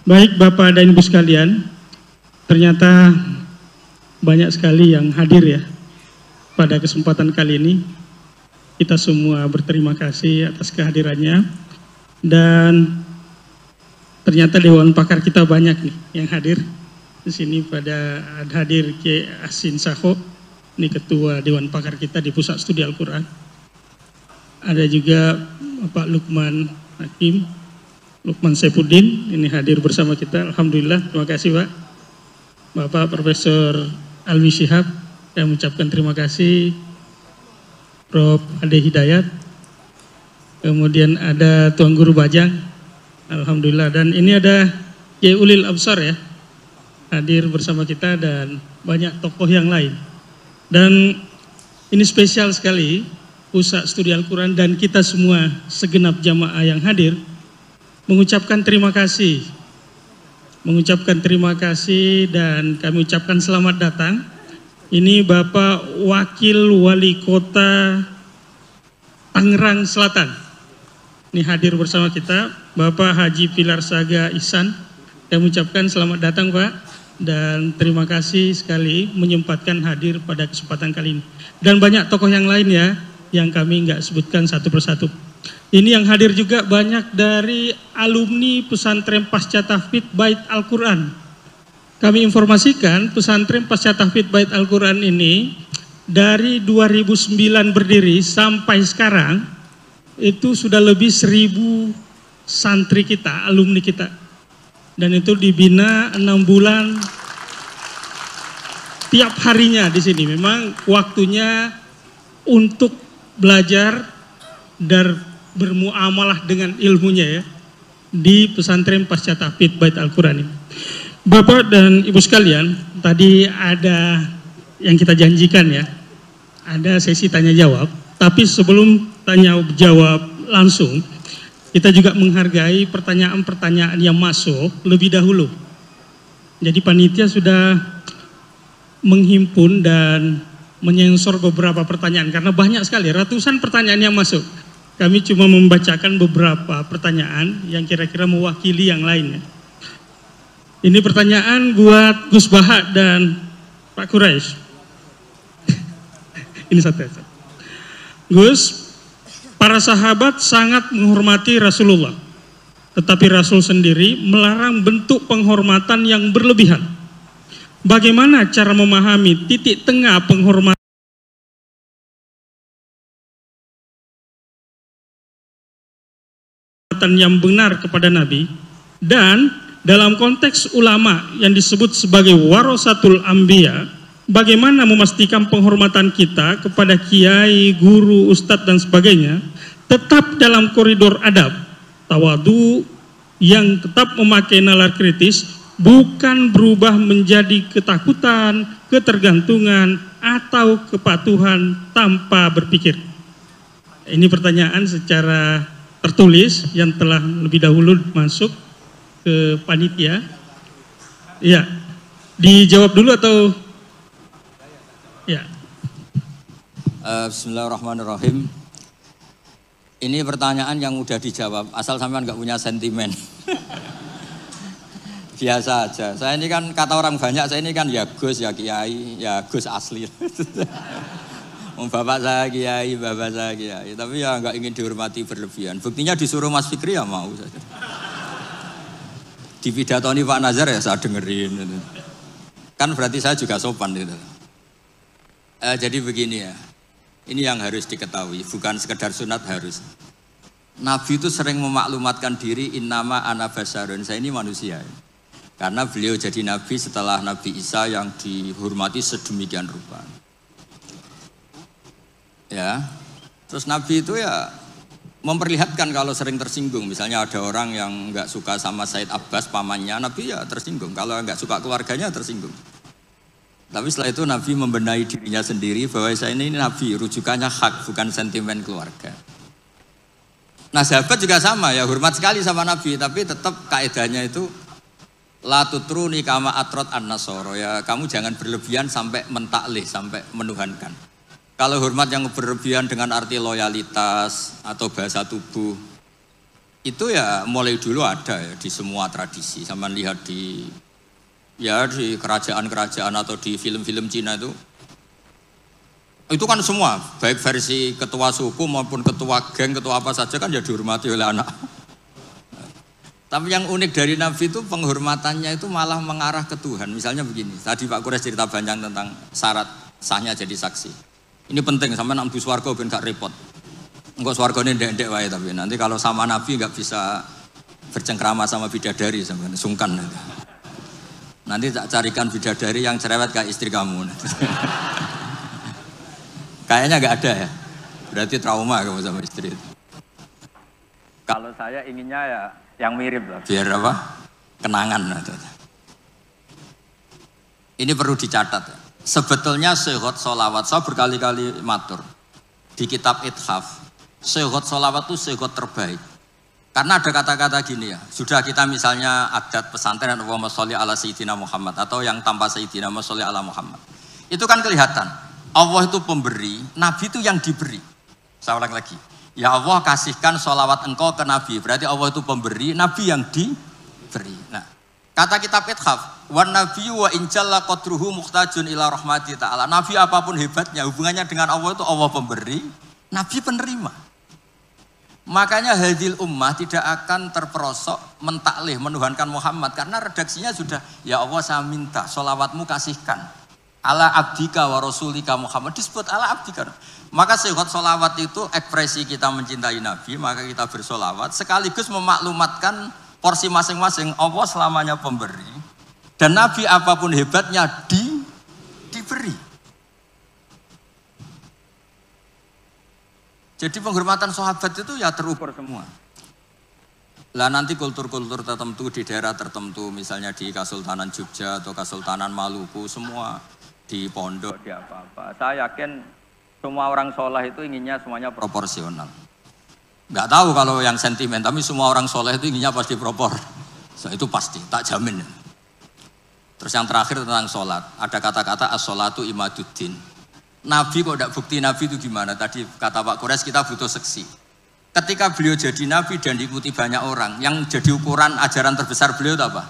Baik Bapak dan Ibu sekalian, ternyata banyak sekali yang hadir ya pada kesempatan kali ini. Kita semua berterima kasih atas kehadirannya, dan ternyata Dewan Pakar kita banyak nih yang hadir di sini. Pada hadir Kiai Asin Sakho, ini Ketua Dewan Pakar kita di Pusat Studi Al-Quran. Ada juga Bapak Lukman Hakim, Lukman Saifuddin, ini hadir bersama kita. Alhamdulillah, terima kasih Pak. Bapak Profesor Alwi Shihab, saya mengucapkan terima kasih. Prof. Ade Hidayat, kemudian ada Tuan Guru Bajang, alhamdulillah. Dan ini ada Kiai Ulil Absar ya, hadir bersama kita, dan banyak tokoh yang lain. Dan ini spesial sekali, Pusat Studi Al-Quran dan kita semua segenap jamaah yang hadir mengucapkan terima kasih. Dan kami ucapkan selamat datang. Ini Bapak Wakil Wali Kota Tangerang Selatan. Ini hadir bersama kita, Bapak Haji Pilar Saga Ihsan. Kami ucapkan selamat datang Pak, dan terima kasih sekali menyempatkan hadir pada kesempatan kali ini. Dan banyak tokoh yang lain ya, yang kami nggak sebutkan satu persatu. Ini yang hadir juga banyak dari alumni pesantren Pasca Tahfidz Bait Al-Quran. Kami informasikan pesantren Pasca Tahfidz Bait Al-Quran ini dari 2009 berdiri sampai sekarang itu sudah lebih 1000 santri kita, alumni kita. Dan itu dibina 6 bulan tiap harinya di sini. Memang waktunya untuk belajar dan bermuamalah dengan ilmunya ya di pesantren Pasca Tahfidz Bait Al-Quran ini. Bapak dan Ibu sekalian, tadi ada yang kita janjikan ya, ada sesi tanya jawab. Tapi sebelum tanya jawab langsung, kita juga menghargai pertanyaan-pertanyaan yang masuk lebih dahulu. Jadi panitia sudah menghimpun dan menyensor beberapa pertanyaan karena banyak sekali, ratusan pertanyaan yang masuk. Kami cuma membacakan beberapa pertanyaan yang kira-kira mewakili yang lainnya. Ini pertanyaan buat Gus Baha dan Pak Quraisy. Ini satu. Gus, para sahabat sangat menghormati Rasulullah, tetapi Rasul sendiri melarang bentuk penghormatan yang berlebihan. Bagaimana cara memahami titik tengah penghormatan penghormatan yang benar kepada Nabi, dan dalam konteks ulama yang disebut sebagai warasatul anbiya, bagaimana memastikan penghormatan kita kepada kiai, guru, ustadz dan sebagainya tetap dalam koridor adab, tawadu, yang tetap memakai nalar kritis, bukan berubah menjadi ketakutan, ketergantungan, atau kepatuhan tanpa berpikir. Ini pertanyaan secara tertulis yang telah lebih dahulu masuk ke panitia. Ya, dijawab dulu atau? Ya.
Bismillahirrahmanirrahim. Ini pertanyaan yang mudah dijawab, asal sampean nggak punya sentimen. Biasa aja. Saya ini kan kata orang banyak, saya ini kan ya Gus, ya Kiai, ya Gus asli. Bapak saya Kiai, bapak saya Kiai. Tapi ya nggak ingin dihormati berlebihan. Buktinya disuruh Mas Fikri ya mau saja. Di pidatoni Pak Nazar ya saya dengerin. Kan berarti saya juga sopan gitu. Jadi begini ya. Ini yang harus diketahui, bukan sekedar sunat harus. Nabi itu sering memaklumatkan diri, innama ana basarun, saya ini manusia. Karena beliau jadi Nabi setelah Nabi Isa yang dihormati sedemikian rupa. Ya, terus Nabi itu ya memperlihatkan kalau sering tersinggung. Misalnya ada orang yang nggak suka sama Said Abbas pamannya, Nabi ya tersinggung. Kalau nggak suka keluarganya tersinggung. Tapi setelah itu Nabi membenahi dirinya sendiri bahwa saya ini Nabi, rujukannya hak, bukan sentimen keluarga. Nah sahabat juga sama ya, hormat sekali sama Nabi, tapi tetap kaedahnya itu la tutruni kama atrot an-nasoro, ya kamu jangan berlebihan sampai mentaklih, sampai menuhankan. Kalau hormat yang berlebihan dengan arti loyalitas atau bahasa tubuh, itu ya mulai dulu ada ya di semua tradisi. Sama lihat di kerajaan-kerajaan atau di film-film Cina itu kan semua, baik versi ketua suku maupun ketua geng, ketua apa saja kan ya dihormati oleh anak. Tapi yang unik dari Nabi itu penghormatannya itu malah mengarah ke Tuhan. Misalnya begini, tadi Pak Kures cerita panjang tentang syarat sahnya jadi saksi. Ini penting, sampai nang bus warga ben gak repot. Enggak swarga ini ndek-ndek wae, tapi nanti kalau sama Nabi nggak bisa bercengkrama sama bidadari, sampai sungkan. Nanti tak carikan bidadari yang cerewet kayak istri kamu. Kayaknya nggak ada ya, berarti trauma kamu sama istri itu. Kalau saya inginnya ya yang mirip lah, biar apa? Kenangan. Ini perlu dicatat. Sebetulnya sehot solawat, saya berkali-kali matur di kitab Ithaf, sehot solawat itu sehot terbaik. Karena ada kata-kata gini ya, sudah kita misalnya adat pesantren Allahumma sholli ala Sayyidina Muhammad atau yang tanpa Sayyidina sholli ala Muhammad. Itu kan kelihatan, Allah itu pemberi, Nabi itu yang diberi. Saya ulang lagi, ya Allah kasihkan sholawat engkau ke Nabi, berarti Allah itu pemberi, Nabi yang diberi. Nah, kata kitab Ithaf, wan nabiyyu wa injalla qadruhu muhtajun ila rahmati ta'ala. Nabi apapun hebatnya, hubungannya dengan Allah itu Allah pemberi, Nabi penerima. Makanya hadil ummah tidak akan terperosok mentaklih, menuhankan Muhammad. Karena redaksinya sudah, ya Allah saya minta sholawatmu kasihkan ala abdika wa rasulika Muhammad, disebut ala abdika. Maka sehot sholawat itu ekspresi kita mencintai Nabi, maka kita bersolawat sekaligus memaklumatkan porsi masing-masing. Allah selamanya pemberi dan Nabi apapun hebatnya diberi. Jadi penghormatan sahabat itu ya terukur semua. Lah nanti kultur-kultur tertentu di daerah tertentu, misalnya di Kesultanan Jogja atau Kesultanan Maluku, semua di pondok, di apa-apa. Saya yakin semua orang soleh itu inginnya semuanya proporsional. Nggak tahu kalau yang sentimen, tapi semua orang soleh itu inginnya pasti propor. So, itu pasti, tak jamin. Terus yang terakhir tentang sholat, ada kata-kata as-sholatu imaduddin. Nabi kok tidak bukti Nabi itu gimana? Tadi kata Pak Kures kita butuh saksi. Ketika beliau jadi Nabi dan diikuti banyak orang, yang jadi ukuran ajaran terbesar beliau itu apa?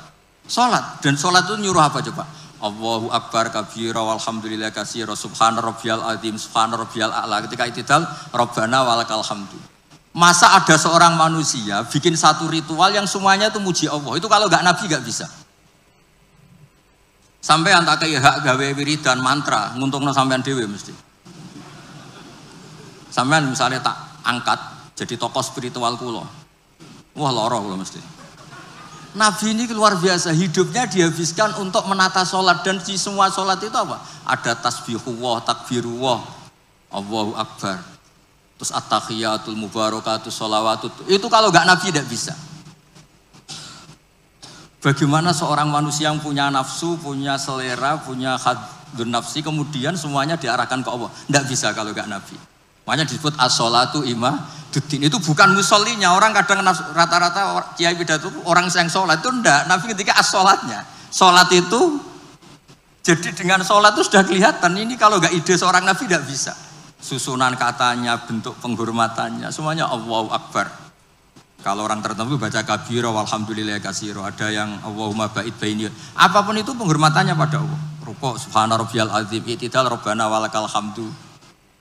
Sholat. Dan sholat itu nyuruh apa coba? Allahu Akbar kabira walhamdulillah katsira subhana rabbiyal azim subhana rabbiyal a'la. Ketika itidal Rabbana walakal hamdu. Masa ada seorang manusia bikin satu ritual yang semuanya itu muji Allah? Itu kalau nggak Nabi nggak bisa. Sampai antak kayak hak gawe wiridan mantra nguntungno sampean dhewe mesti. Sampean misalnya tak angkat jadi tokoh spiritual kula. Wah loro loh mesti. Nabi ini luar biasa, hidupnya dihabiskan untuk menata sholat. Dan di semua sholat itu apa? Ada tasbihullah, takbirullah, Allahu Akbar. Terus at-tahiyatul mubarakatus sholawatut. Itu kalau nggak Nabi tidak bisa. Bagaimana seorang manusia yang punya nafsu, punya selera, punya haddun nafsi, kemudian semuanya diarahkan ke Allah. Tidak bisa kalau nggak Nabi. Makanya disebut as-sholatu imaduddin. Itu bukan musollinya. Orang kadang rata-rata kiai pidato orang yang sholat itu enggak. Nabi ketika as-sholatnya. Sholat itu, jadi dengan sholat itu sudah kelihatan. Ini kalau nggak ide seorang Nabi tidak bisa. Susunan katanya, bentuk penghormatannya, semuanya Allahu Akbar. Kalau orang tertentu baca kabira walhamdulillah kasiro. Ada yang Allahumma ba'id baini. Apapun itu penghormatannya pada Allah. Rukuk subhana rabbiyal azim, i'tidal rabbana walakal hamdu.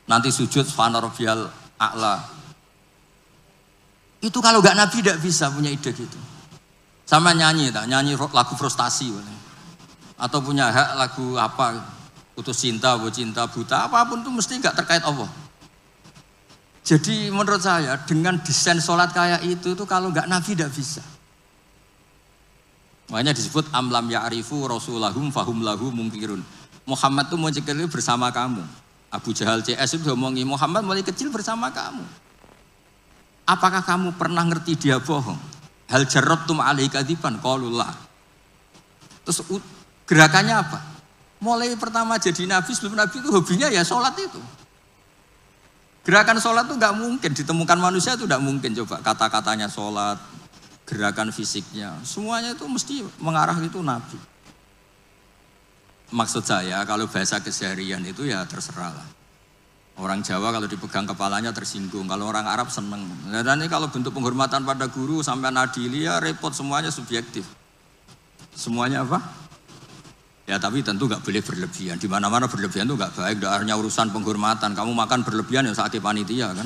Nanti sujud subhana rabbiyal a'la. Itu kalau nggak Nabi tidak bisa punya ide gitu. Sama nyanyi lagu frustasi atau punya hak lagu apa, putus cinta, cinta buta, apapun itu mesti nggak terkait Allah. Jadi menurut saya dengan desain sholat kayak itu kalau nggak Nabi tidak bisa. Makanya disebut amlam ya'rifu rasulahum fahum lahu mungkirun. Muhammad itu mau cekali bersama kamu. Abu Jahal CS itu ngomongi Muhammad mulai kecil bersama kamu. Apakah kamu pernah ngerti dia bohong? Hal jarabtum alaihi kadziban qaulullah. Terus gerakannya apa? Mulai pertama jadi nabi, sebelum nabi itu hobinya ya sholat itu. Gerakan sholat itu nggak mungkin ditemukan manusia, itu nggak mungkin. Coba kata-katanya sholat, gerakan fisiknya, semuanya itu mesti mengarah itu nabi. Maksud saya kalau bahasa keseharian itu ya terserah lah. Orang Jawa kalau dipegang kepalanya tersinggung, kalau orang Arab seneng. Dan ini kalau bentuk penghormatan pada guru sampai nadili ya repot, semuanya subjektif. Semuanya apa? Ya tapi tentu nggak boleh berlebihan. Di mana-mana berlebihan itu nggak baik. Hanya urusan penghormatan. Kamu makan berlebihan ya sakit panitia kan.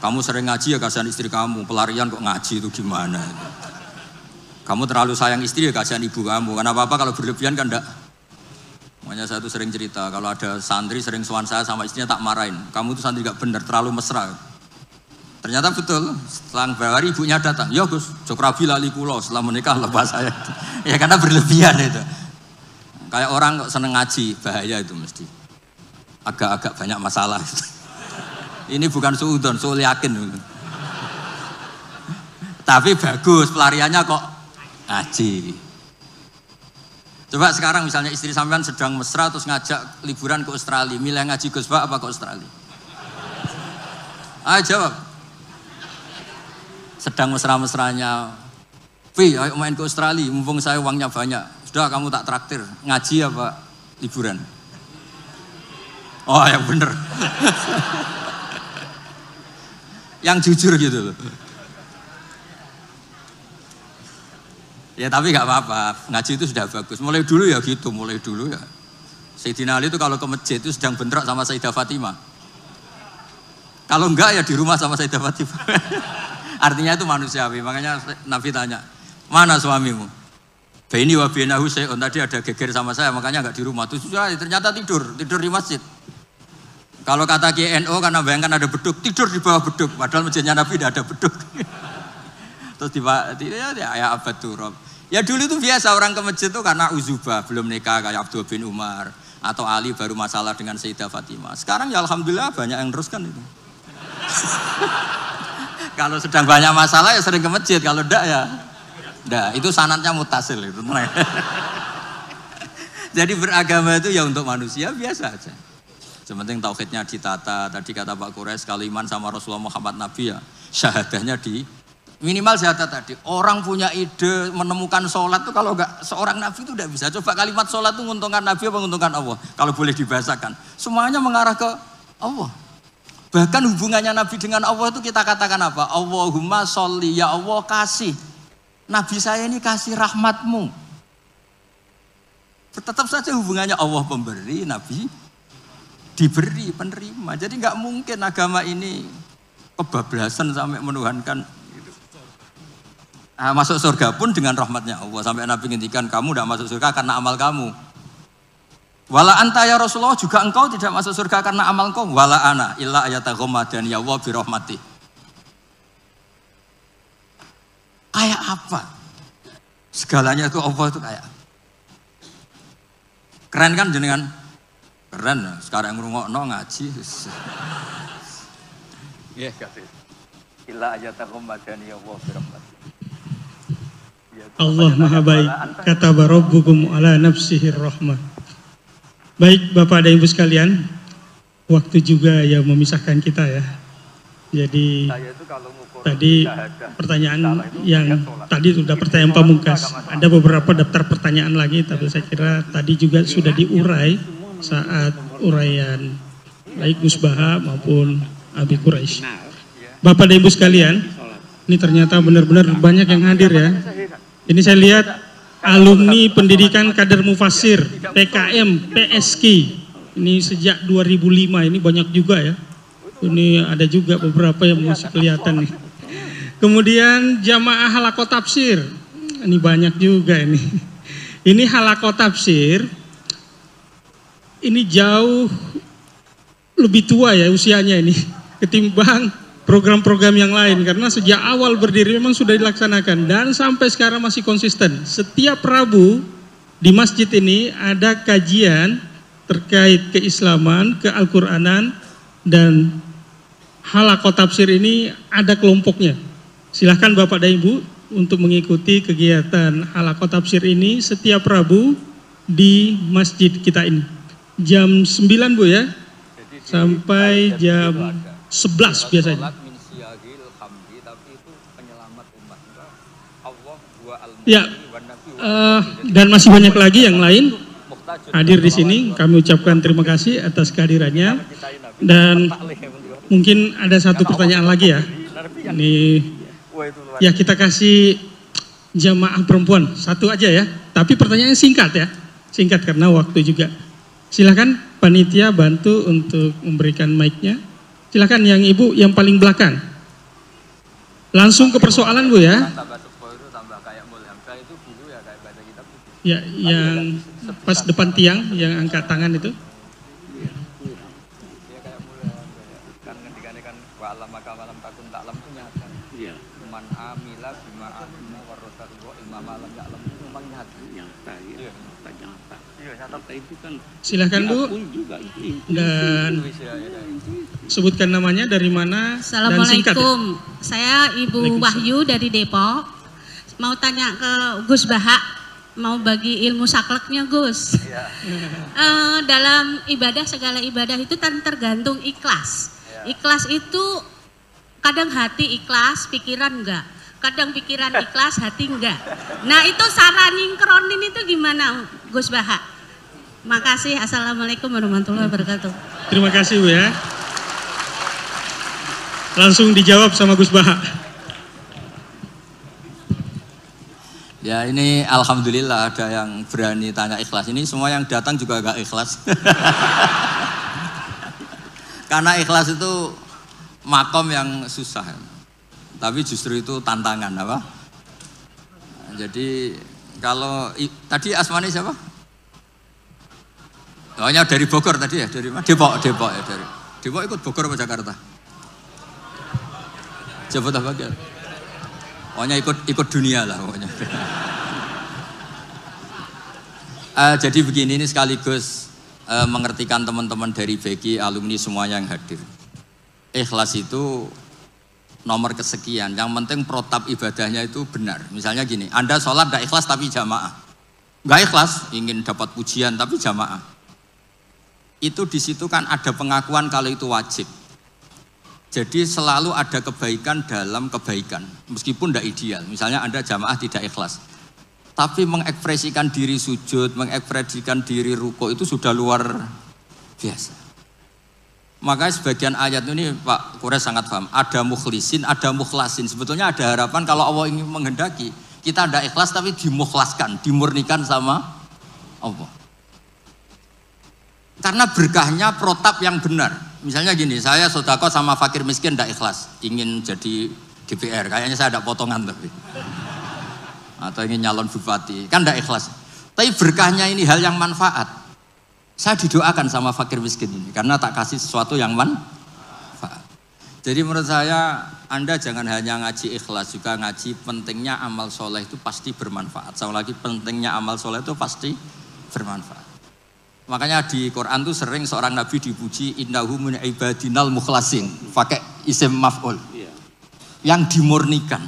Kamu sering ngaji ya kasihan istri kamu. Pelarian kok ngaji itu gimana? Kamu terlalu sayang istri ya kasihan ibu kamu. Karena apa-apa kalau berlebihan kan enggak. Makanya saya tuh sering cerita. Kalau ada santri sering sowan saya sama istrinya tak marahin. Kamu tuh santri nggak benar, terlalu mesra. Ternyata betul. Setelah beberapa hari ibunya datang. Ya Gus, Jokrabi lali kulo setelah menikah lepas saya. Ya karena berlebihan itu. Kayak orang kok seneng ngaji, bahaya itu mesti. Agak-agak banyak masalah. Ini bukan suudon, suul yakin. Tapi bagus, pelariannya kok ngaji. Coba sekarang misalnya istri sampean sedang mesra terus ngajak liburan ke Australia. Milih ngaji Gus Pak apa ke Australia? Ayo jawab. Sedang mesra-mesranya. Pi, ayo main ke Australia, mumpung saya uangnya banyak. Sudah kamu tak traktir, ngaji apa liburan? Oh yang bener. Yang jujur gitu loh. Ya tapi gak apa-apa, ngaji itu sudah bagus. Mulai dulu ya gitu, mulai dulu ya. Sayyidina Ali itu kalau ke masjid itu sedang bentrok sama Sayyidah Fatimah. Kalau enggak ya di rumah sama Sayyidah Fatimah. Artinya itu manusiawi, makanya Nabi tanya, mana suamimu? Baini wa bainahu syai'un, tadi ada geger sama saya makanya enggak di rumah. Ternyata tidur di masjid. Kalau kata KNO karena bayangkan ada beduk, tidur di bawah beduk, padahal masjidnya Nabi tidak ada beduk. Terus ya abad turab. Ya dulu itu biasa orang ke masjid itu karena uzubah, belum nikah kayak Abdul bin Umar atau Ali baru masalah dengan Sayyidah Fatimah. Sekarang ya alhamdulillah banyak yang teruskan itu. Kalau sedang banyak masalah ya sering ke masjid, kalau enggak ya enggak, itu sanadnya mutasil itu. Jadi beragama itu ya untuk manusia biasa aja. Sementing tauhidnya ditata. Tadi kata Pak Quraisy kalau iman sama Rasulullah Muhammad Nabi ya syahadahnya di minimal syahadat tadi. Orang punya ide menemukan sholat itu kalau enggak seorang Nabi itu tidak bisa. Coba kalimat sholat itu menguntungkan Nabi apa menguntungkan Allah? Kalau boleh dibahasakan. Semuanya mengarah ke Allah. Bahkan hubungannya Nabi dengan Allah itu kita katakan apa? Allahumma sholli, ya Allah kasih. Nabi saya ini kasih rahmatmu. Tetap saja hubungannya Allah pemberi, Nabi diberi, penerima. Jadi nggak mungkin agama ini kebablasan sampai menuhankan. Nah, masuk surga pun dengan rahmatnya Allah. Sampai Nabi ngintikan kamu tidak masuk surga karena amal kamu. Wala anta ya Rasulullah, juga engkau tidak masuk surga karena amal engkau. Wala ana illa ayata ghammadani ya Allah bi rahmati. Kayak apa? Segalanya itu Allah itu kayak. Keren kan jenengan? Keren. Sekarang ngrungokno ngaji. Nggih, kasih. Illa ayatakum madani Allah birahmat.
Allah Maha Baik, kata Rabbukum ala nafsihir rahmah. Baik Bapak dan Ibu sekalian, waktu juga yang memisahkan kita ya. Jadi tadi pertanyaan yang tadi sudah pertanyaan pamungkas. Ada beberapa daftar pertanyaan lagi, tapi saya kira tadi juga sudah diurai saat uraian baik Gus Baha maupun Abi Quraisy. Bapak dan Ibu sekalian, ini ternyata benar-benar banyak yang hadir ya. Ini saya lihat alumni pendidikan kader Mufassir, PKM, PSK. Ini sejak 2005, ini banyak juga ya. Ini ada juga beberapa yang masih kelihatan nih. Kemudian jamaah halaqah tafsir. Ini banyak juga ini. Ini halaqah tafsir. Ini jauh lebih tua ya usianya ini ketimbang program-program yang lain, karena sejak awal berdiri memang sudah dilaksanakan dan sampai sekarang masih konsisten. Setiap Rabu di masjid ini ada kajian terkait keislaman, keal-Quranan, dan halaqah tafsir ini ada kelompoknya. Silahkan Bapak dan Ibu untuk mengikuti kegiatan halaqah tafsir ini setiap Rabu di masjid kita ini. Jam 9 Bu ya, sampai jam 11 biasanya. Ya, dan masih banyak lagi yang lain hadir di sini. Kami ucapkan terima kasih atas kehadirannya. Dan mungkin ada satu pertanyaan lagi ya. Ini ya kita kasih jamaah perempuan satu aja ya. Tapi pertanyaannya singkat ya, singkat karena waktu juga. Silakan panitia bantu untuk memberikan mic-nya. Silakan yang ibu yang paling belakang. Langsung ke persoalan Bu ya. Ya, yang pas depan tiang yang angkat tangan itu. Silahkan Bu. Dan sebutkan namanya, dari mana, dan singkat.
Assalamualaikum, saya Ibu Wahyu dari Depok. Mau tanya ke Gus Baha, mau bagi ilmu sakleknya Gus. Dalam ibadah, segala ibadah itu kan tergantung ikhlas. Ikhlas itu kadang hati ikhlas, pikiran enggak. Kadang pikiran ikhlas, hati enggak. Nah itu cara nyingkronin itu gimana Gus Baha? Makasih. Assalamualaikum warahmatullahi wabarakatuh.
Terima kasih Bu ya. Langsung dijawab sama Gus Baha.
Ya ini alhamdulillah ada yang berani tanya ikhlas. Ini semua yang datang juga gak ikhlas. Karena ikhlas itu makom yang susah. Tapi justru itu tantangan apa? Jadi kalau tadi asmani siapa? Hanya dari Bogor tadi ya, dari mana? Depok ya dari. Depok ikut Bogor apa Jakarta? Jabodetabek. Pokoknya ikut dunia lah pokoknya. Jadi begini, ini sekaligus mengertikan teman-teman dari BG, alumni semuanya yang hadir. Ikhlas itu nomor kesekian. Yang penting protap ibadahnya itu benar. Misalnya gini, Anda sholat gak ikhlas tapi jamaah. Gak ikhlas, ingin dapat pujian tapi jamaah. Itu di situ kan ada pengakuan kalau itu wajib. Jadi selalu ada kebaikan dalam kebaikan, meskipun tidak ideal. Misalnya Anda jamaah tidak ikhlas, tapi mengekspresikan diri sujud, mengekspresikan diri ruko itu sudah luar biasa. Makanya sebagian ayat ini Pak Quraisy sangat paham. Ada mukhlisin, ada mukhlasin. Sebetulnya ada harapan kalau Allah ingin menghendaki kita tidak ikhlas tapi dimukhlaskan, dimurnikan sama Allah. Karena berkahnya protap yang benar. Misalnya gini, saya sodako sama fakir miskin tidak ikhlas, ingin jadi DPR, kayaknya saya ada potongan tapi, atau ingin nyalon bupati, kan tidak ikhlas. Tapi berkahnya ini hal yang manfaat. Saya didoakan sama fakir miskin ini, karena tak kasih sesuatu yang manfaat. Jadi menurut saya Anda jangan hanya ngaji ikhlas, juga ngaji pentingnya amal soleh itu pasti bermanfaat. Sama lagi pentingnya amal soleh itu pasti bermanfaat. Makanya di Quran tuh sering seorang nabi dipuji innahu min ibadinal mukhlasin, pakai isim maf'ul. Yang dimurnikan.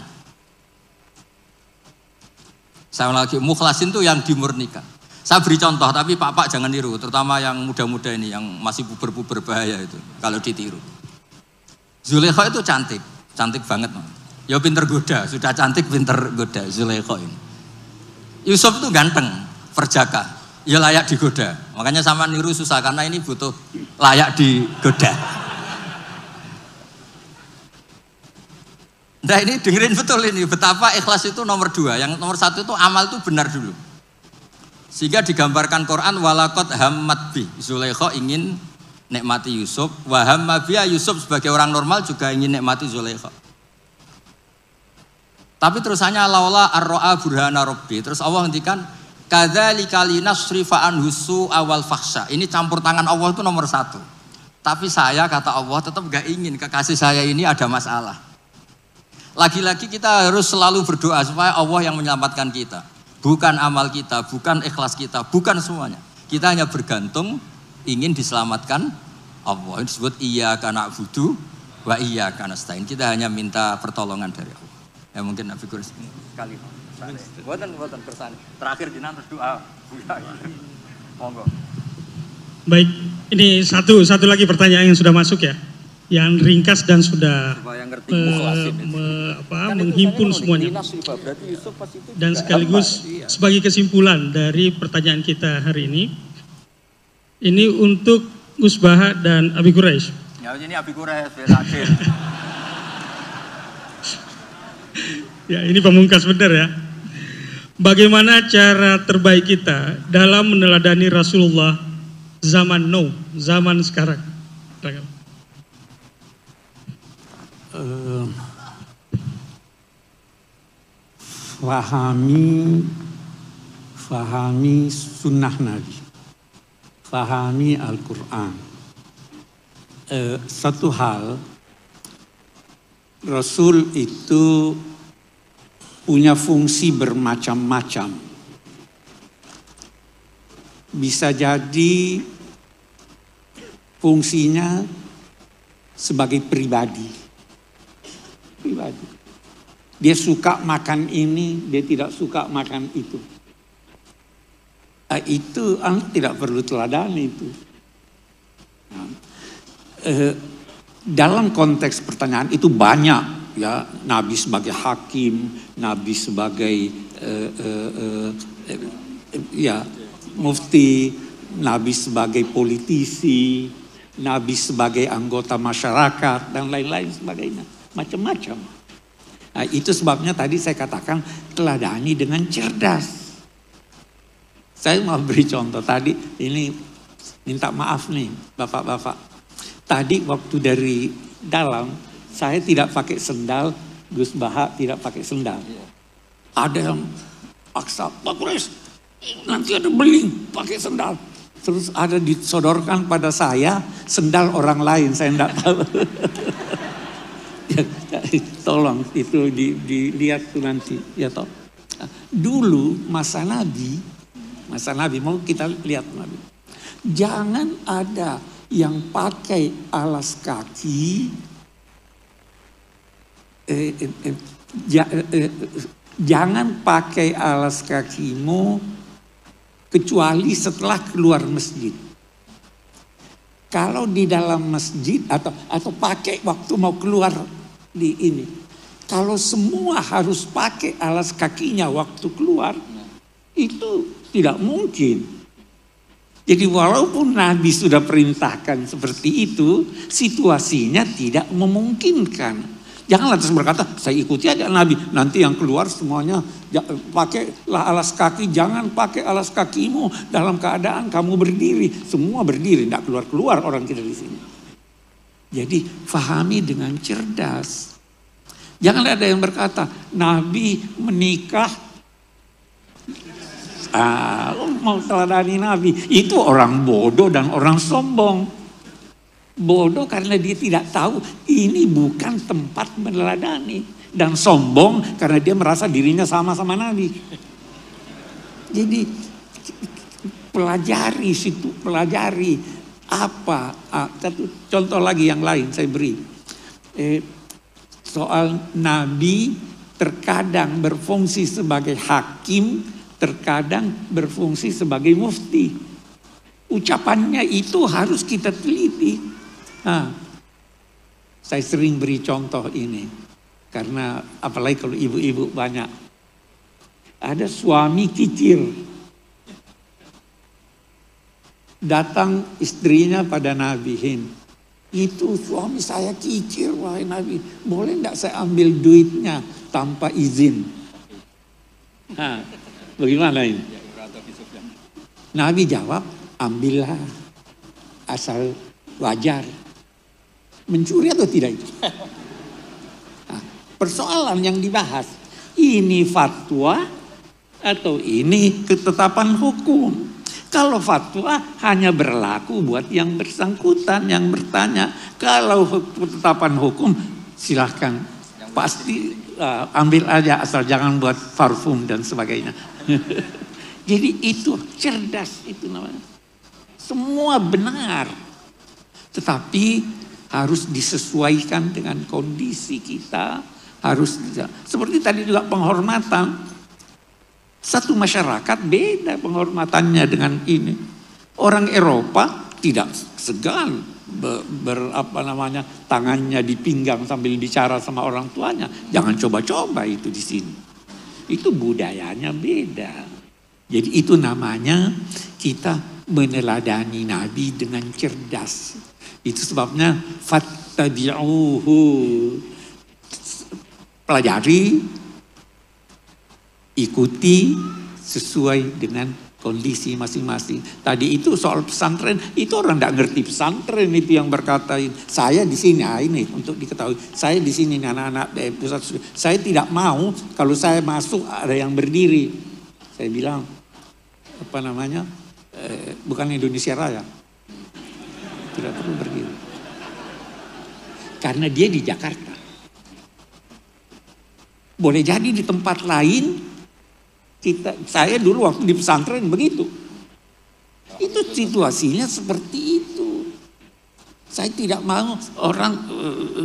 Sama lagi mukhlasin tuh yang dimurnikan. Saya beri contoh, tapi Pak jangan tiru, terutama yang muda-muda ini yang masih puber-puber bahaya itu kalau ditiru. Zulaikha itu cantik, cantik banget. Ya pinter goda, sudah cantik pinter goda Zulaikha ini. Yusuf itu ganteng, perjaka, ya layak digoda. Makanya sama niru susah karena ini butuh layak digoda. Nah ini dengerin betul ini betapa ikhlas itu nomor 2. Yang nomor 1 itu amal itu benar dulu. Sehingga digambarkan Quran walaqad hammat bi. Zulaikha ingin nikmati Yusuf, wa hamma biha Yusuf sebagai orang normal juga ingin nikmati Zulaikha. Tapi terusannya laula ar-ra'a burhana rabbi. Terus Allah hentikan kadzalika linasrifa anhu su'a wal fakhsha. Ini campur tangan Allah itu nomor 1. Tapi saya kata Allah tetap enggak ingin kekasih saya ini ada masalah. Lagi-lagi kita harus selalu berdoa supaya Allah yang menyelamatkan kita. Bukan amal kita, bukan ikhlas kita, bukan semuanya. Kita hanya bergantung ingin diselamatkan Allah. Ini disebut iyyaka na'budu wa iyyaka nasta'in. Kita hanya minta pertolongan dari Allah. Ya mungkin Nabi Quraish sekali. Buatan bersani. Terakhir dina terus doa. Monggo.
Baik, ini satu lagi pertanyaan yang sudah masuk ya. Yang ringkas dan sudah menghimpun semuanya. Dan sekaligus sebagai kesimpulan dari pertanyaan kita hari ini untuk Gus Baha dan Abi Quraish.
Ya ini Abi Quraish hadir.
Ya ini pamungkas benar ya. Bagaimana cara terbaik kita dalam meneladani Rasulullah zaman now, zaman sekarang?
Fahami sunnah Nabi, fahami Al-Quran. Satu hal, Rasul itu punya fungsi bermacam-macam. Bisa jadi fungsinya sebagai pribadi. Dia suka makan ini, dia tidak suka makan itu. Itu Anda tidak perlu teladani itu. Dalam konteks pertanyaan itu banyak ya, Nabi sebagai hakim, Nabi sebagai mufti, Nabi sebagai politisi, Nabi sebagai anggota masyarakat dan lain-lain sebagainya. Macam-macam. Nah, itu sebabnya tadi saya katakan teladani dengan cerdas. Saya mau beri contoh tadi, ini minta maaf nih bapak-bapak. Tadi waktu dari dalam, saya tidak pakai sendal, Gus Baha tidak pakai sendal. Ada yang paksa, Pak Quraish, nanti ada beling pakai sendal. Terus ada disodorkan pada saya sendal orang lain, saya tidak tahu. Tolong itu dilihat tuh nanti ya toh. Dulu masa Nabi mau kita lihat Nabi. Jangan ada yang pakai alas kaki, jangan pakai alas kakimu kecuali setelah keluar masjid. Kalau di dalam masjid atau pakai waktu mau keluar di ini. Kalau semua harus pakai alas kakinya waktu keluar, itu tidak mungkin. Jadi walaupun Nabi sudah perintahkan seperti itu, situasinya tidak memungkinkan. Jangan lantas berkata, saya ikuti aja Nabi, nanti yang keluar semuanya pakailah alas kaki, jangan pakai alas kakimu dalam keadaan kamu berdiri. Semua berdiri, tidak keluar-keluar orang kita di sini. Jadi fahami dengan cerdas. Jangan ada yang berkata, Nabi menikah, mau teladani Nabi. Itu orang bodoh dan orang sombong. Bodoh karena dia tidak tahu ini bukan tempat meneladani. Dan sombong karena dia merasa dirinya sama-sama Nabi. Jadi pelajari situ, pelajari apa. Satu contoh lagi yang lain saya beri. Soal Nabi terkadang berfungsi sebagai hakim, terkadang berfungsi sebagai mufti. Ucapannya itu harus kita teliti. Saya sering beri contoh ini. Karena apalagi kalau ibu-ibu banyak. Ada suami kikir. Datang istrinya pada Nabi Hind. Itu suami saya kikir, wahai Nabi. Boleh enggak saya ambil duitnya tanpa izin? Bagaimana ini? Nabi jawab, ambillah. Asal wajar. Mencuri atau tidak itu? Persoalan yang dibahas, ini fatwa atau ini ketetapan hukum. Kalau fatwa hanya berlaku buat yang bersangkutan, yang bertanya. Kalau ketetapan hukum silahkan. Pasti ambil aja asal jangan buat parfum dan sebagainya. Jadi itu cerdas itu namanya. Semua benar. Tetapi harus disesuaikan dengan kondisi kita. Harus seperti tadi juga penghormatan. Satu masyarakat beda penghormatannya dengan ini. Orang Eropa tidak segan tangannya di pinggang sambil bicara sama orang tuanya. Jangan coba-coba itu di sini. Itu budayanya beda. Jadi itu namanya kita meneladani Nabi dengan cerdas. Itu sebabnya fattabi'uhu. Pelajari, ikuti sesuai dengan kondisi masing-masing. Tadi itu soal pesantren, itu orang tidak ngerti pesantren itu yang berkata, saya di sini, ini untuk diketahui, saya di sini anak-anak pusat. Saya tidak mau kalau saya masuk ada yang berdiri. Saya bilang, bukan Indonesia Raya, tidak perlu berdiri. Karena dia di Jakarta. Boleh jadi di tempat lain, saya dulu waktu di pesantren begitu. Itu situasinya seperti itu. Saya tidak mau orang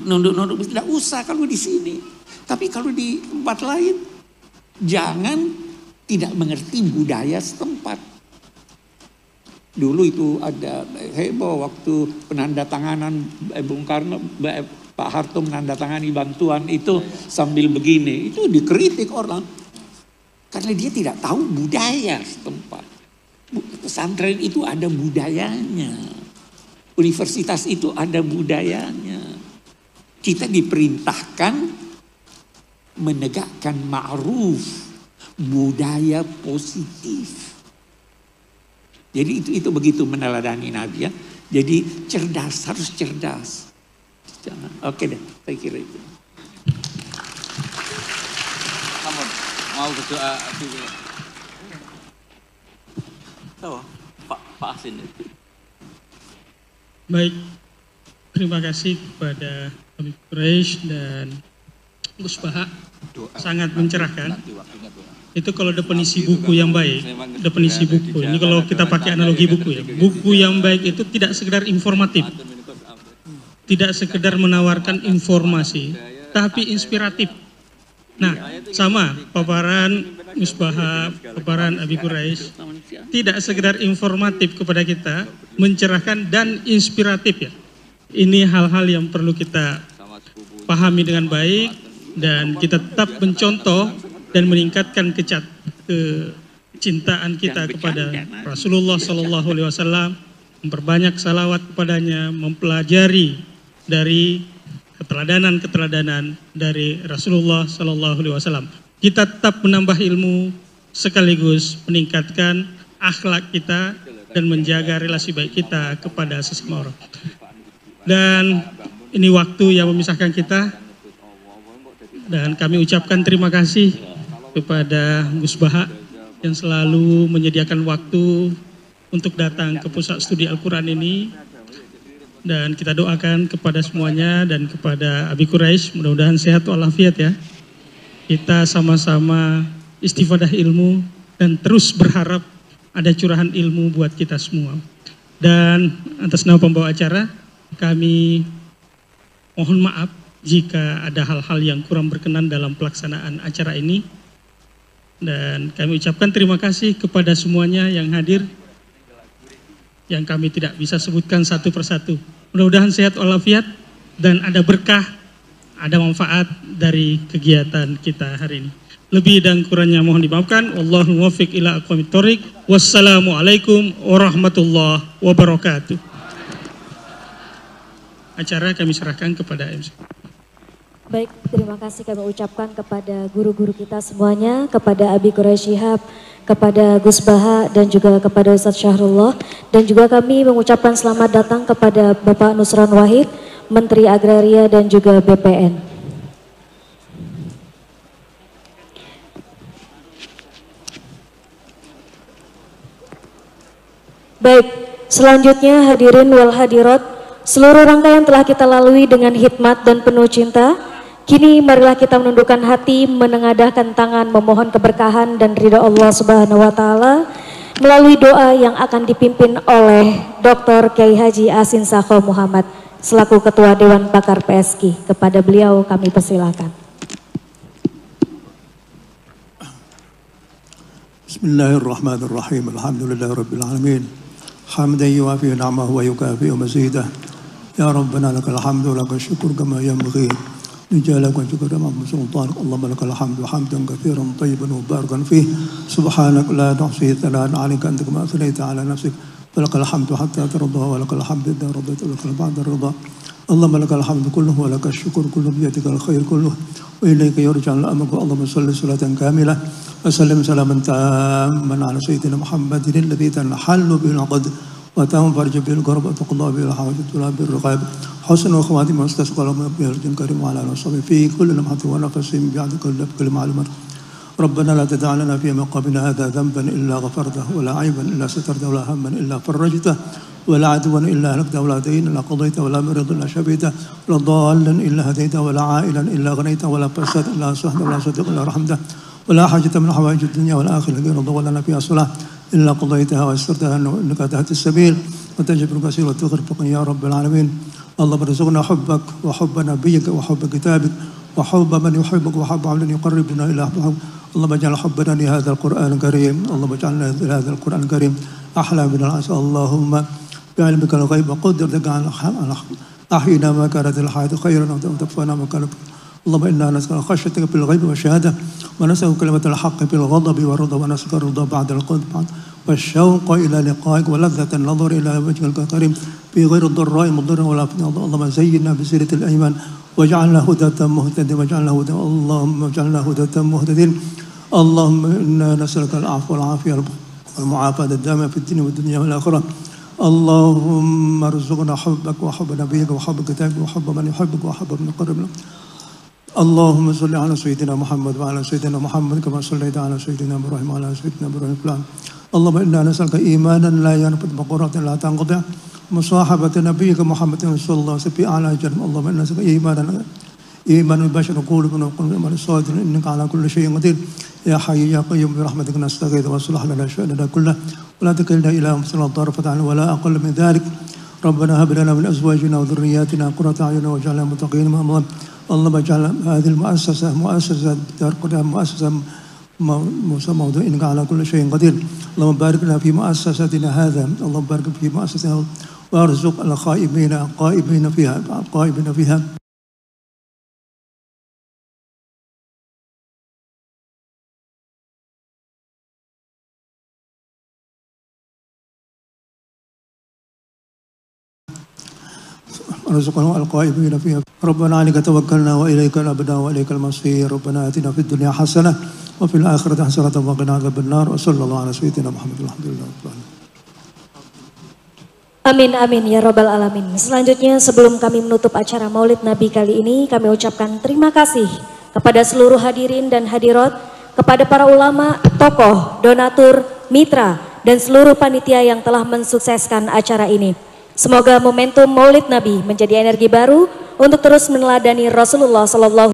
nunduk-nunduk, tidak usah kalau di sini. Tapi kalau di tempat lain, jangan tidak mengerti budaya setempat. Dulu itu ada heboh waktu penandatanganan Bung Karno, Pak Harto menandatangani bantuan itu sambil begini. Itu dikritik orang. Karena dia tidak tahu budaya setempat. Pesantren itu ada budayanya. Universitas itu ada budayanya. Kita diperintahkan menegakkan ma'ruf. Budaya positif. Jadi itu begitu meneladani Nabi ya. Jadi cerdas, harus cerdas. Oke deh, saya kira itu.
Kamu mau berdoa dulu. Pak Asin.
Baik, terima kasih kepada Habib Quraish dan Gus Baha. Sangat mencerahkan. Itu kalau definisi buku yang baik, definisi buku. Ini kalau kita pakai analogi buku ya. Buku yang baik itu tidak sekedar informatif. Tidak sekedar menawarkan informasi, tapi inspiratif. Nah, sama paparan Musbah, paparan Habib Quraish, tidak sekedar informatif kepada kita, mencerahkan dan inspiratif ya. Ini hal-hal yang perlu kita pahami dengan baik dan kita tetap mencontoh dan meningkatkan kecintaan kita kepada Rasulullah SAW, memperbanyak salawat kepadanya, mempelajari dari keteladanan-keteladanan dari Rasulullah SAW. Kita tetap menambah ilmu sekaligus meningkatkan akhlak kita dan menjaga relasi baik kita kepada sesama orang. Dan ini waktu yang memisahkan kita dan kami ucapkan terima kasih kepada Gus Baha yang selalu menyediakan waktu untuk datang ke pusat studi Al-Quran ini. Dan kita doakan kepada semuanya dan kepada Abi Quraisy, mudah-mudahan sehat walafiat ya. Kita sama-sama istifadah ilmu dan terus berharap ada curahan ilmu buat kita semua. Dan atas nama pembawa acara, kami mohon maaf jika ada hal-hal yang kurang berkenan dalam pelaksanaan acara ini. Dan kami ucapkan terima kasih kepada semuanya yang hadir, yang kami tidak bisa sebutkan satu persatu. Mudah-mudahan sehat walafiat dan ada berkah, ada manfaat dari kegiatan kita hari ini. Lebih dan kurangnya mohon dimaafkan. Wallahul muwaffiq ila aqwamit thoriq. Wassalamualaikum warahmatullahi wabarakatuh. Acara kami serahkan kepada MC.
Baik, terima kasih kami ucapkan kepada guru-guru kita semuanya, kepada Abi Quraisy Shihab, kepada Gus Baha, dan juga kepada Ustadz Syahrullah. Dan juga kami mengucapkan selamat datang kepada Bapak Nusron Wahid, Menteri Agraria dan juga BPN. Baik, selanjutnya hadirin wal hadirat, seluruh rangkaian telah kita lalui dengan hikmat dan penuh cinta. Kini marilah kita menundukkan hati, menengadahkan tangan, memohon keberkahan dan ridha Allah Subhanahu wa taala melalui doa yang akan dipimpin oleh Dr. Kiai Haji Asin Sakho Muhammad selaku Ketua Dewan Pakar PSK. Kepada beliau kami persilakan.
Bismillahirrahmanirrahim. Alhamdulillahirabbil alamin. Hamdan yuwafi ni'amahu wa yukafi'u mazidah. Ya Rabbana lakal hamdu wa lakal syukur kama yanbaghi لجلالك وشكر أمام سلطانك. اللهم لك الحمد حمدا كثيرا طيبا مباركا فيه. سبحانك لا نحصي ثناء عليك أنت كما أثنيت على نفسك. ولك الحمد حتى ترضى ولك الحمد إذا رضيت ولك بعد الرضا. اللهم لك الحمد كله ولك الشكر كله بيدك الخير كله وإليك يرجع الأمر. اللهم صل صلاة كاملة وسلم سلاما تاما على سيدنا محمد الذي تنحل به العقد وتنفرج به الكرب وتقضى به الحوائج وتلبى بالرقاب. حسن وخواتم واستسقى لهم بهرج كريم وعلى نصب في كل لمحة ونفس بعد كل معلومات. ربنا لا تدع لنا في مقامنا هذا ذنبا إلا غفرته ولا عيبا إلا سترته ولا هما إلا فرجته ولا عدوا إلا هلكته ولا دين إلا قضيته ولا مريض إلا شفيته ولا ضالا إلا هديته ولا عائلا إلا غنيته ولا فساد إلا صحته ولا صديق إلا رحمته ولا حاجة من حوائج الدنيا والآخرة غير رضا لنا فيها صلاة إلا قضيتها ويسرتها إنك تهدي السبيل وتجبر الكثير وتغرق يا رب العالمين. اللهم ارزقنا حبك وحب نبيك وحب كتابك وحب من يحبك وحب عمل يقربنا إلى حبك. اللهم اجعل حبنا لهذا القرآن الكريم. اللهم اجعلنا لهذا القرآن الكريم أحلى من العسل. اللهم بعلمك الغيب وقدرتك على أحينا ما كانت الحياة خيرا وتوفنا ما كانت. اللهم إنا نسأل خشيتك في الغيب والشهادة ونسأل كلمة الحق في الغضب والرضا ونسأل الرضا بعد القلب والشوق إلى لقائك ولذة النظر إلى وجهك الكريم في غير الضراء مضر ولا فتنة. اللهم زينا بزينة الأيمان واجعلنا هداة مهتدين واجعلنا هدى. اللهم اجعلنا هداة مهتدين. اللهم إنا نسألك العفو والعافية والمعافاة الدائمة في الدين والدنيا والآخرة. اللهم ارزقنا حبك وحب نبيك وحب كتابك وحب من يحبك وحب من يقرب لك. اللهم صل على سيدنا محمد وعلى سيدنا محمد كما صليت على سيدنا إبراهيم وعلى سيدنا إبراهيم فلان. اللهم إنا نسألك إيمانا لا ينفد بقرة لا تنقطع مصاحبة نبيك محمد صلى الله عليه وسلم في أعلى جنة. اللهم إنا نسألك إيمان البشر قلوب من الصادق إنك على كل شيء قدير. يا حي يا قيوم برحمتك نستغيث واصلح لنا شأننا كله ولا تكلنا إلى أنفسنا طرفة عين ولا أقل من ذلك. ربنا هب لنا من أزواجنا وذرياتنا قرة أعين واجعلنا متقين أمام. اللهم اجعل هذه المؤسسة دار قدام مؤسسة موضوع إنك على كل شيء قدير. اللهم بارك لنا في مؤسستنا هذا. اللهم بارك في مؤسستنا وارزق الخائبين قائمين فيها. ارزقنا القائمين فيها. ربنا عليك توكلنا وإليك نبنا وإليك المصير. ربنا آتنا في الدنيا حسنة وفي الآخرة حسنة وقنا عذاب النار. وصلى الله على سيدنا محمد. الحمد لله رب العالمين.
Amin amin ya rabbal alamin. Selanjutnya sebelum kami menutup acara Maulid Nabi kali ini, kami ucapkan terima kasih kepada seluruh hadirin dan hadirat, kepada para ulama, tokoh, donatur, mitra, dan seluruh panitia yang telah mensukseskan acara ini. Semoga momentum Maulid Nabi menjadi energi baru untuk terus meneladani Rasulullah SAW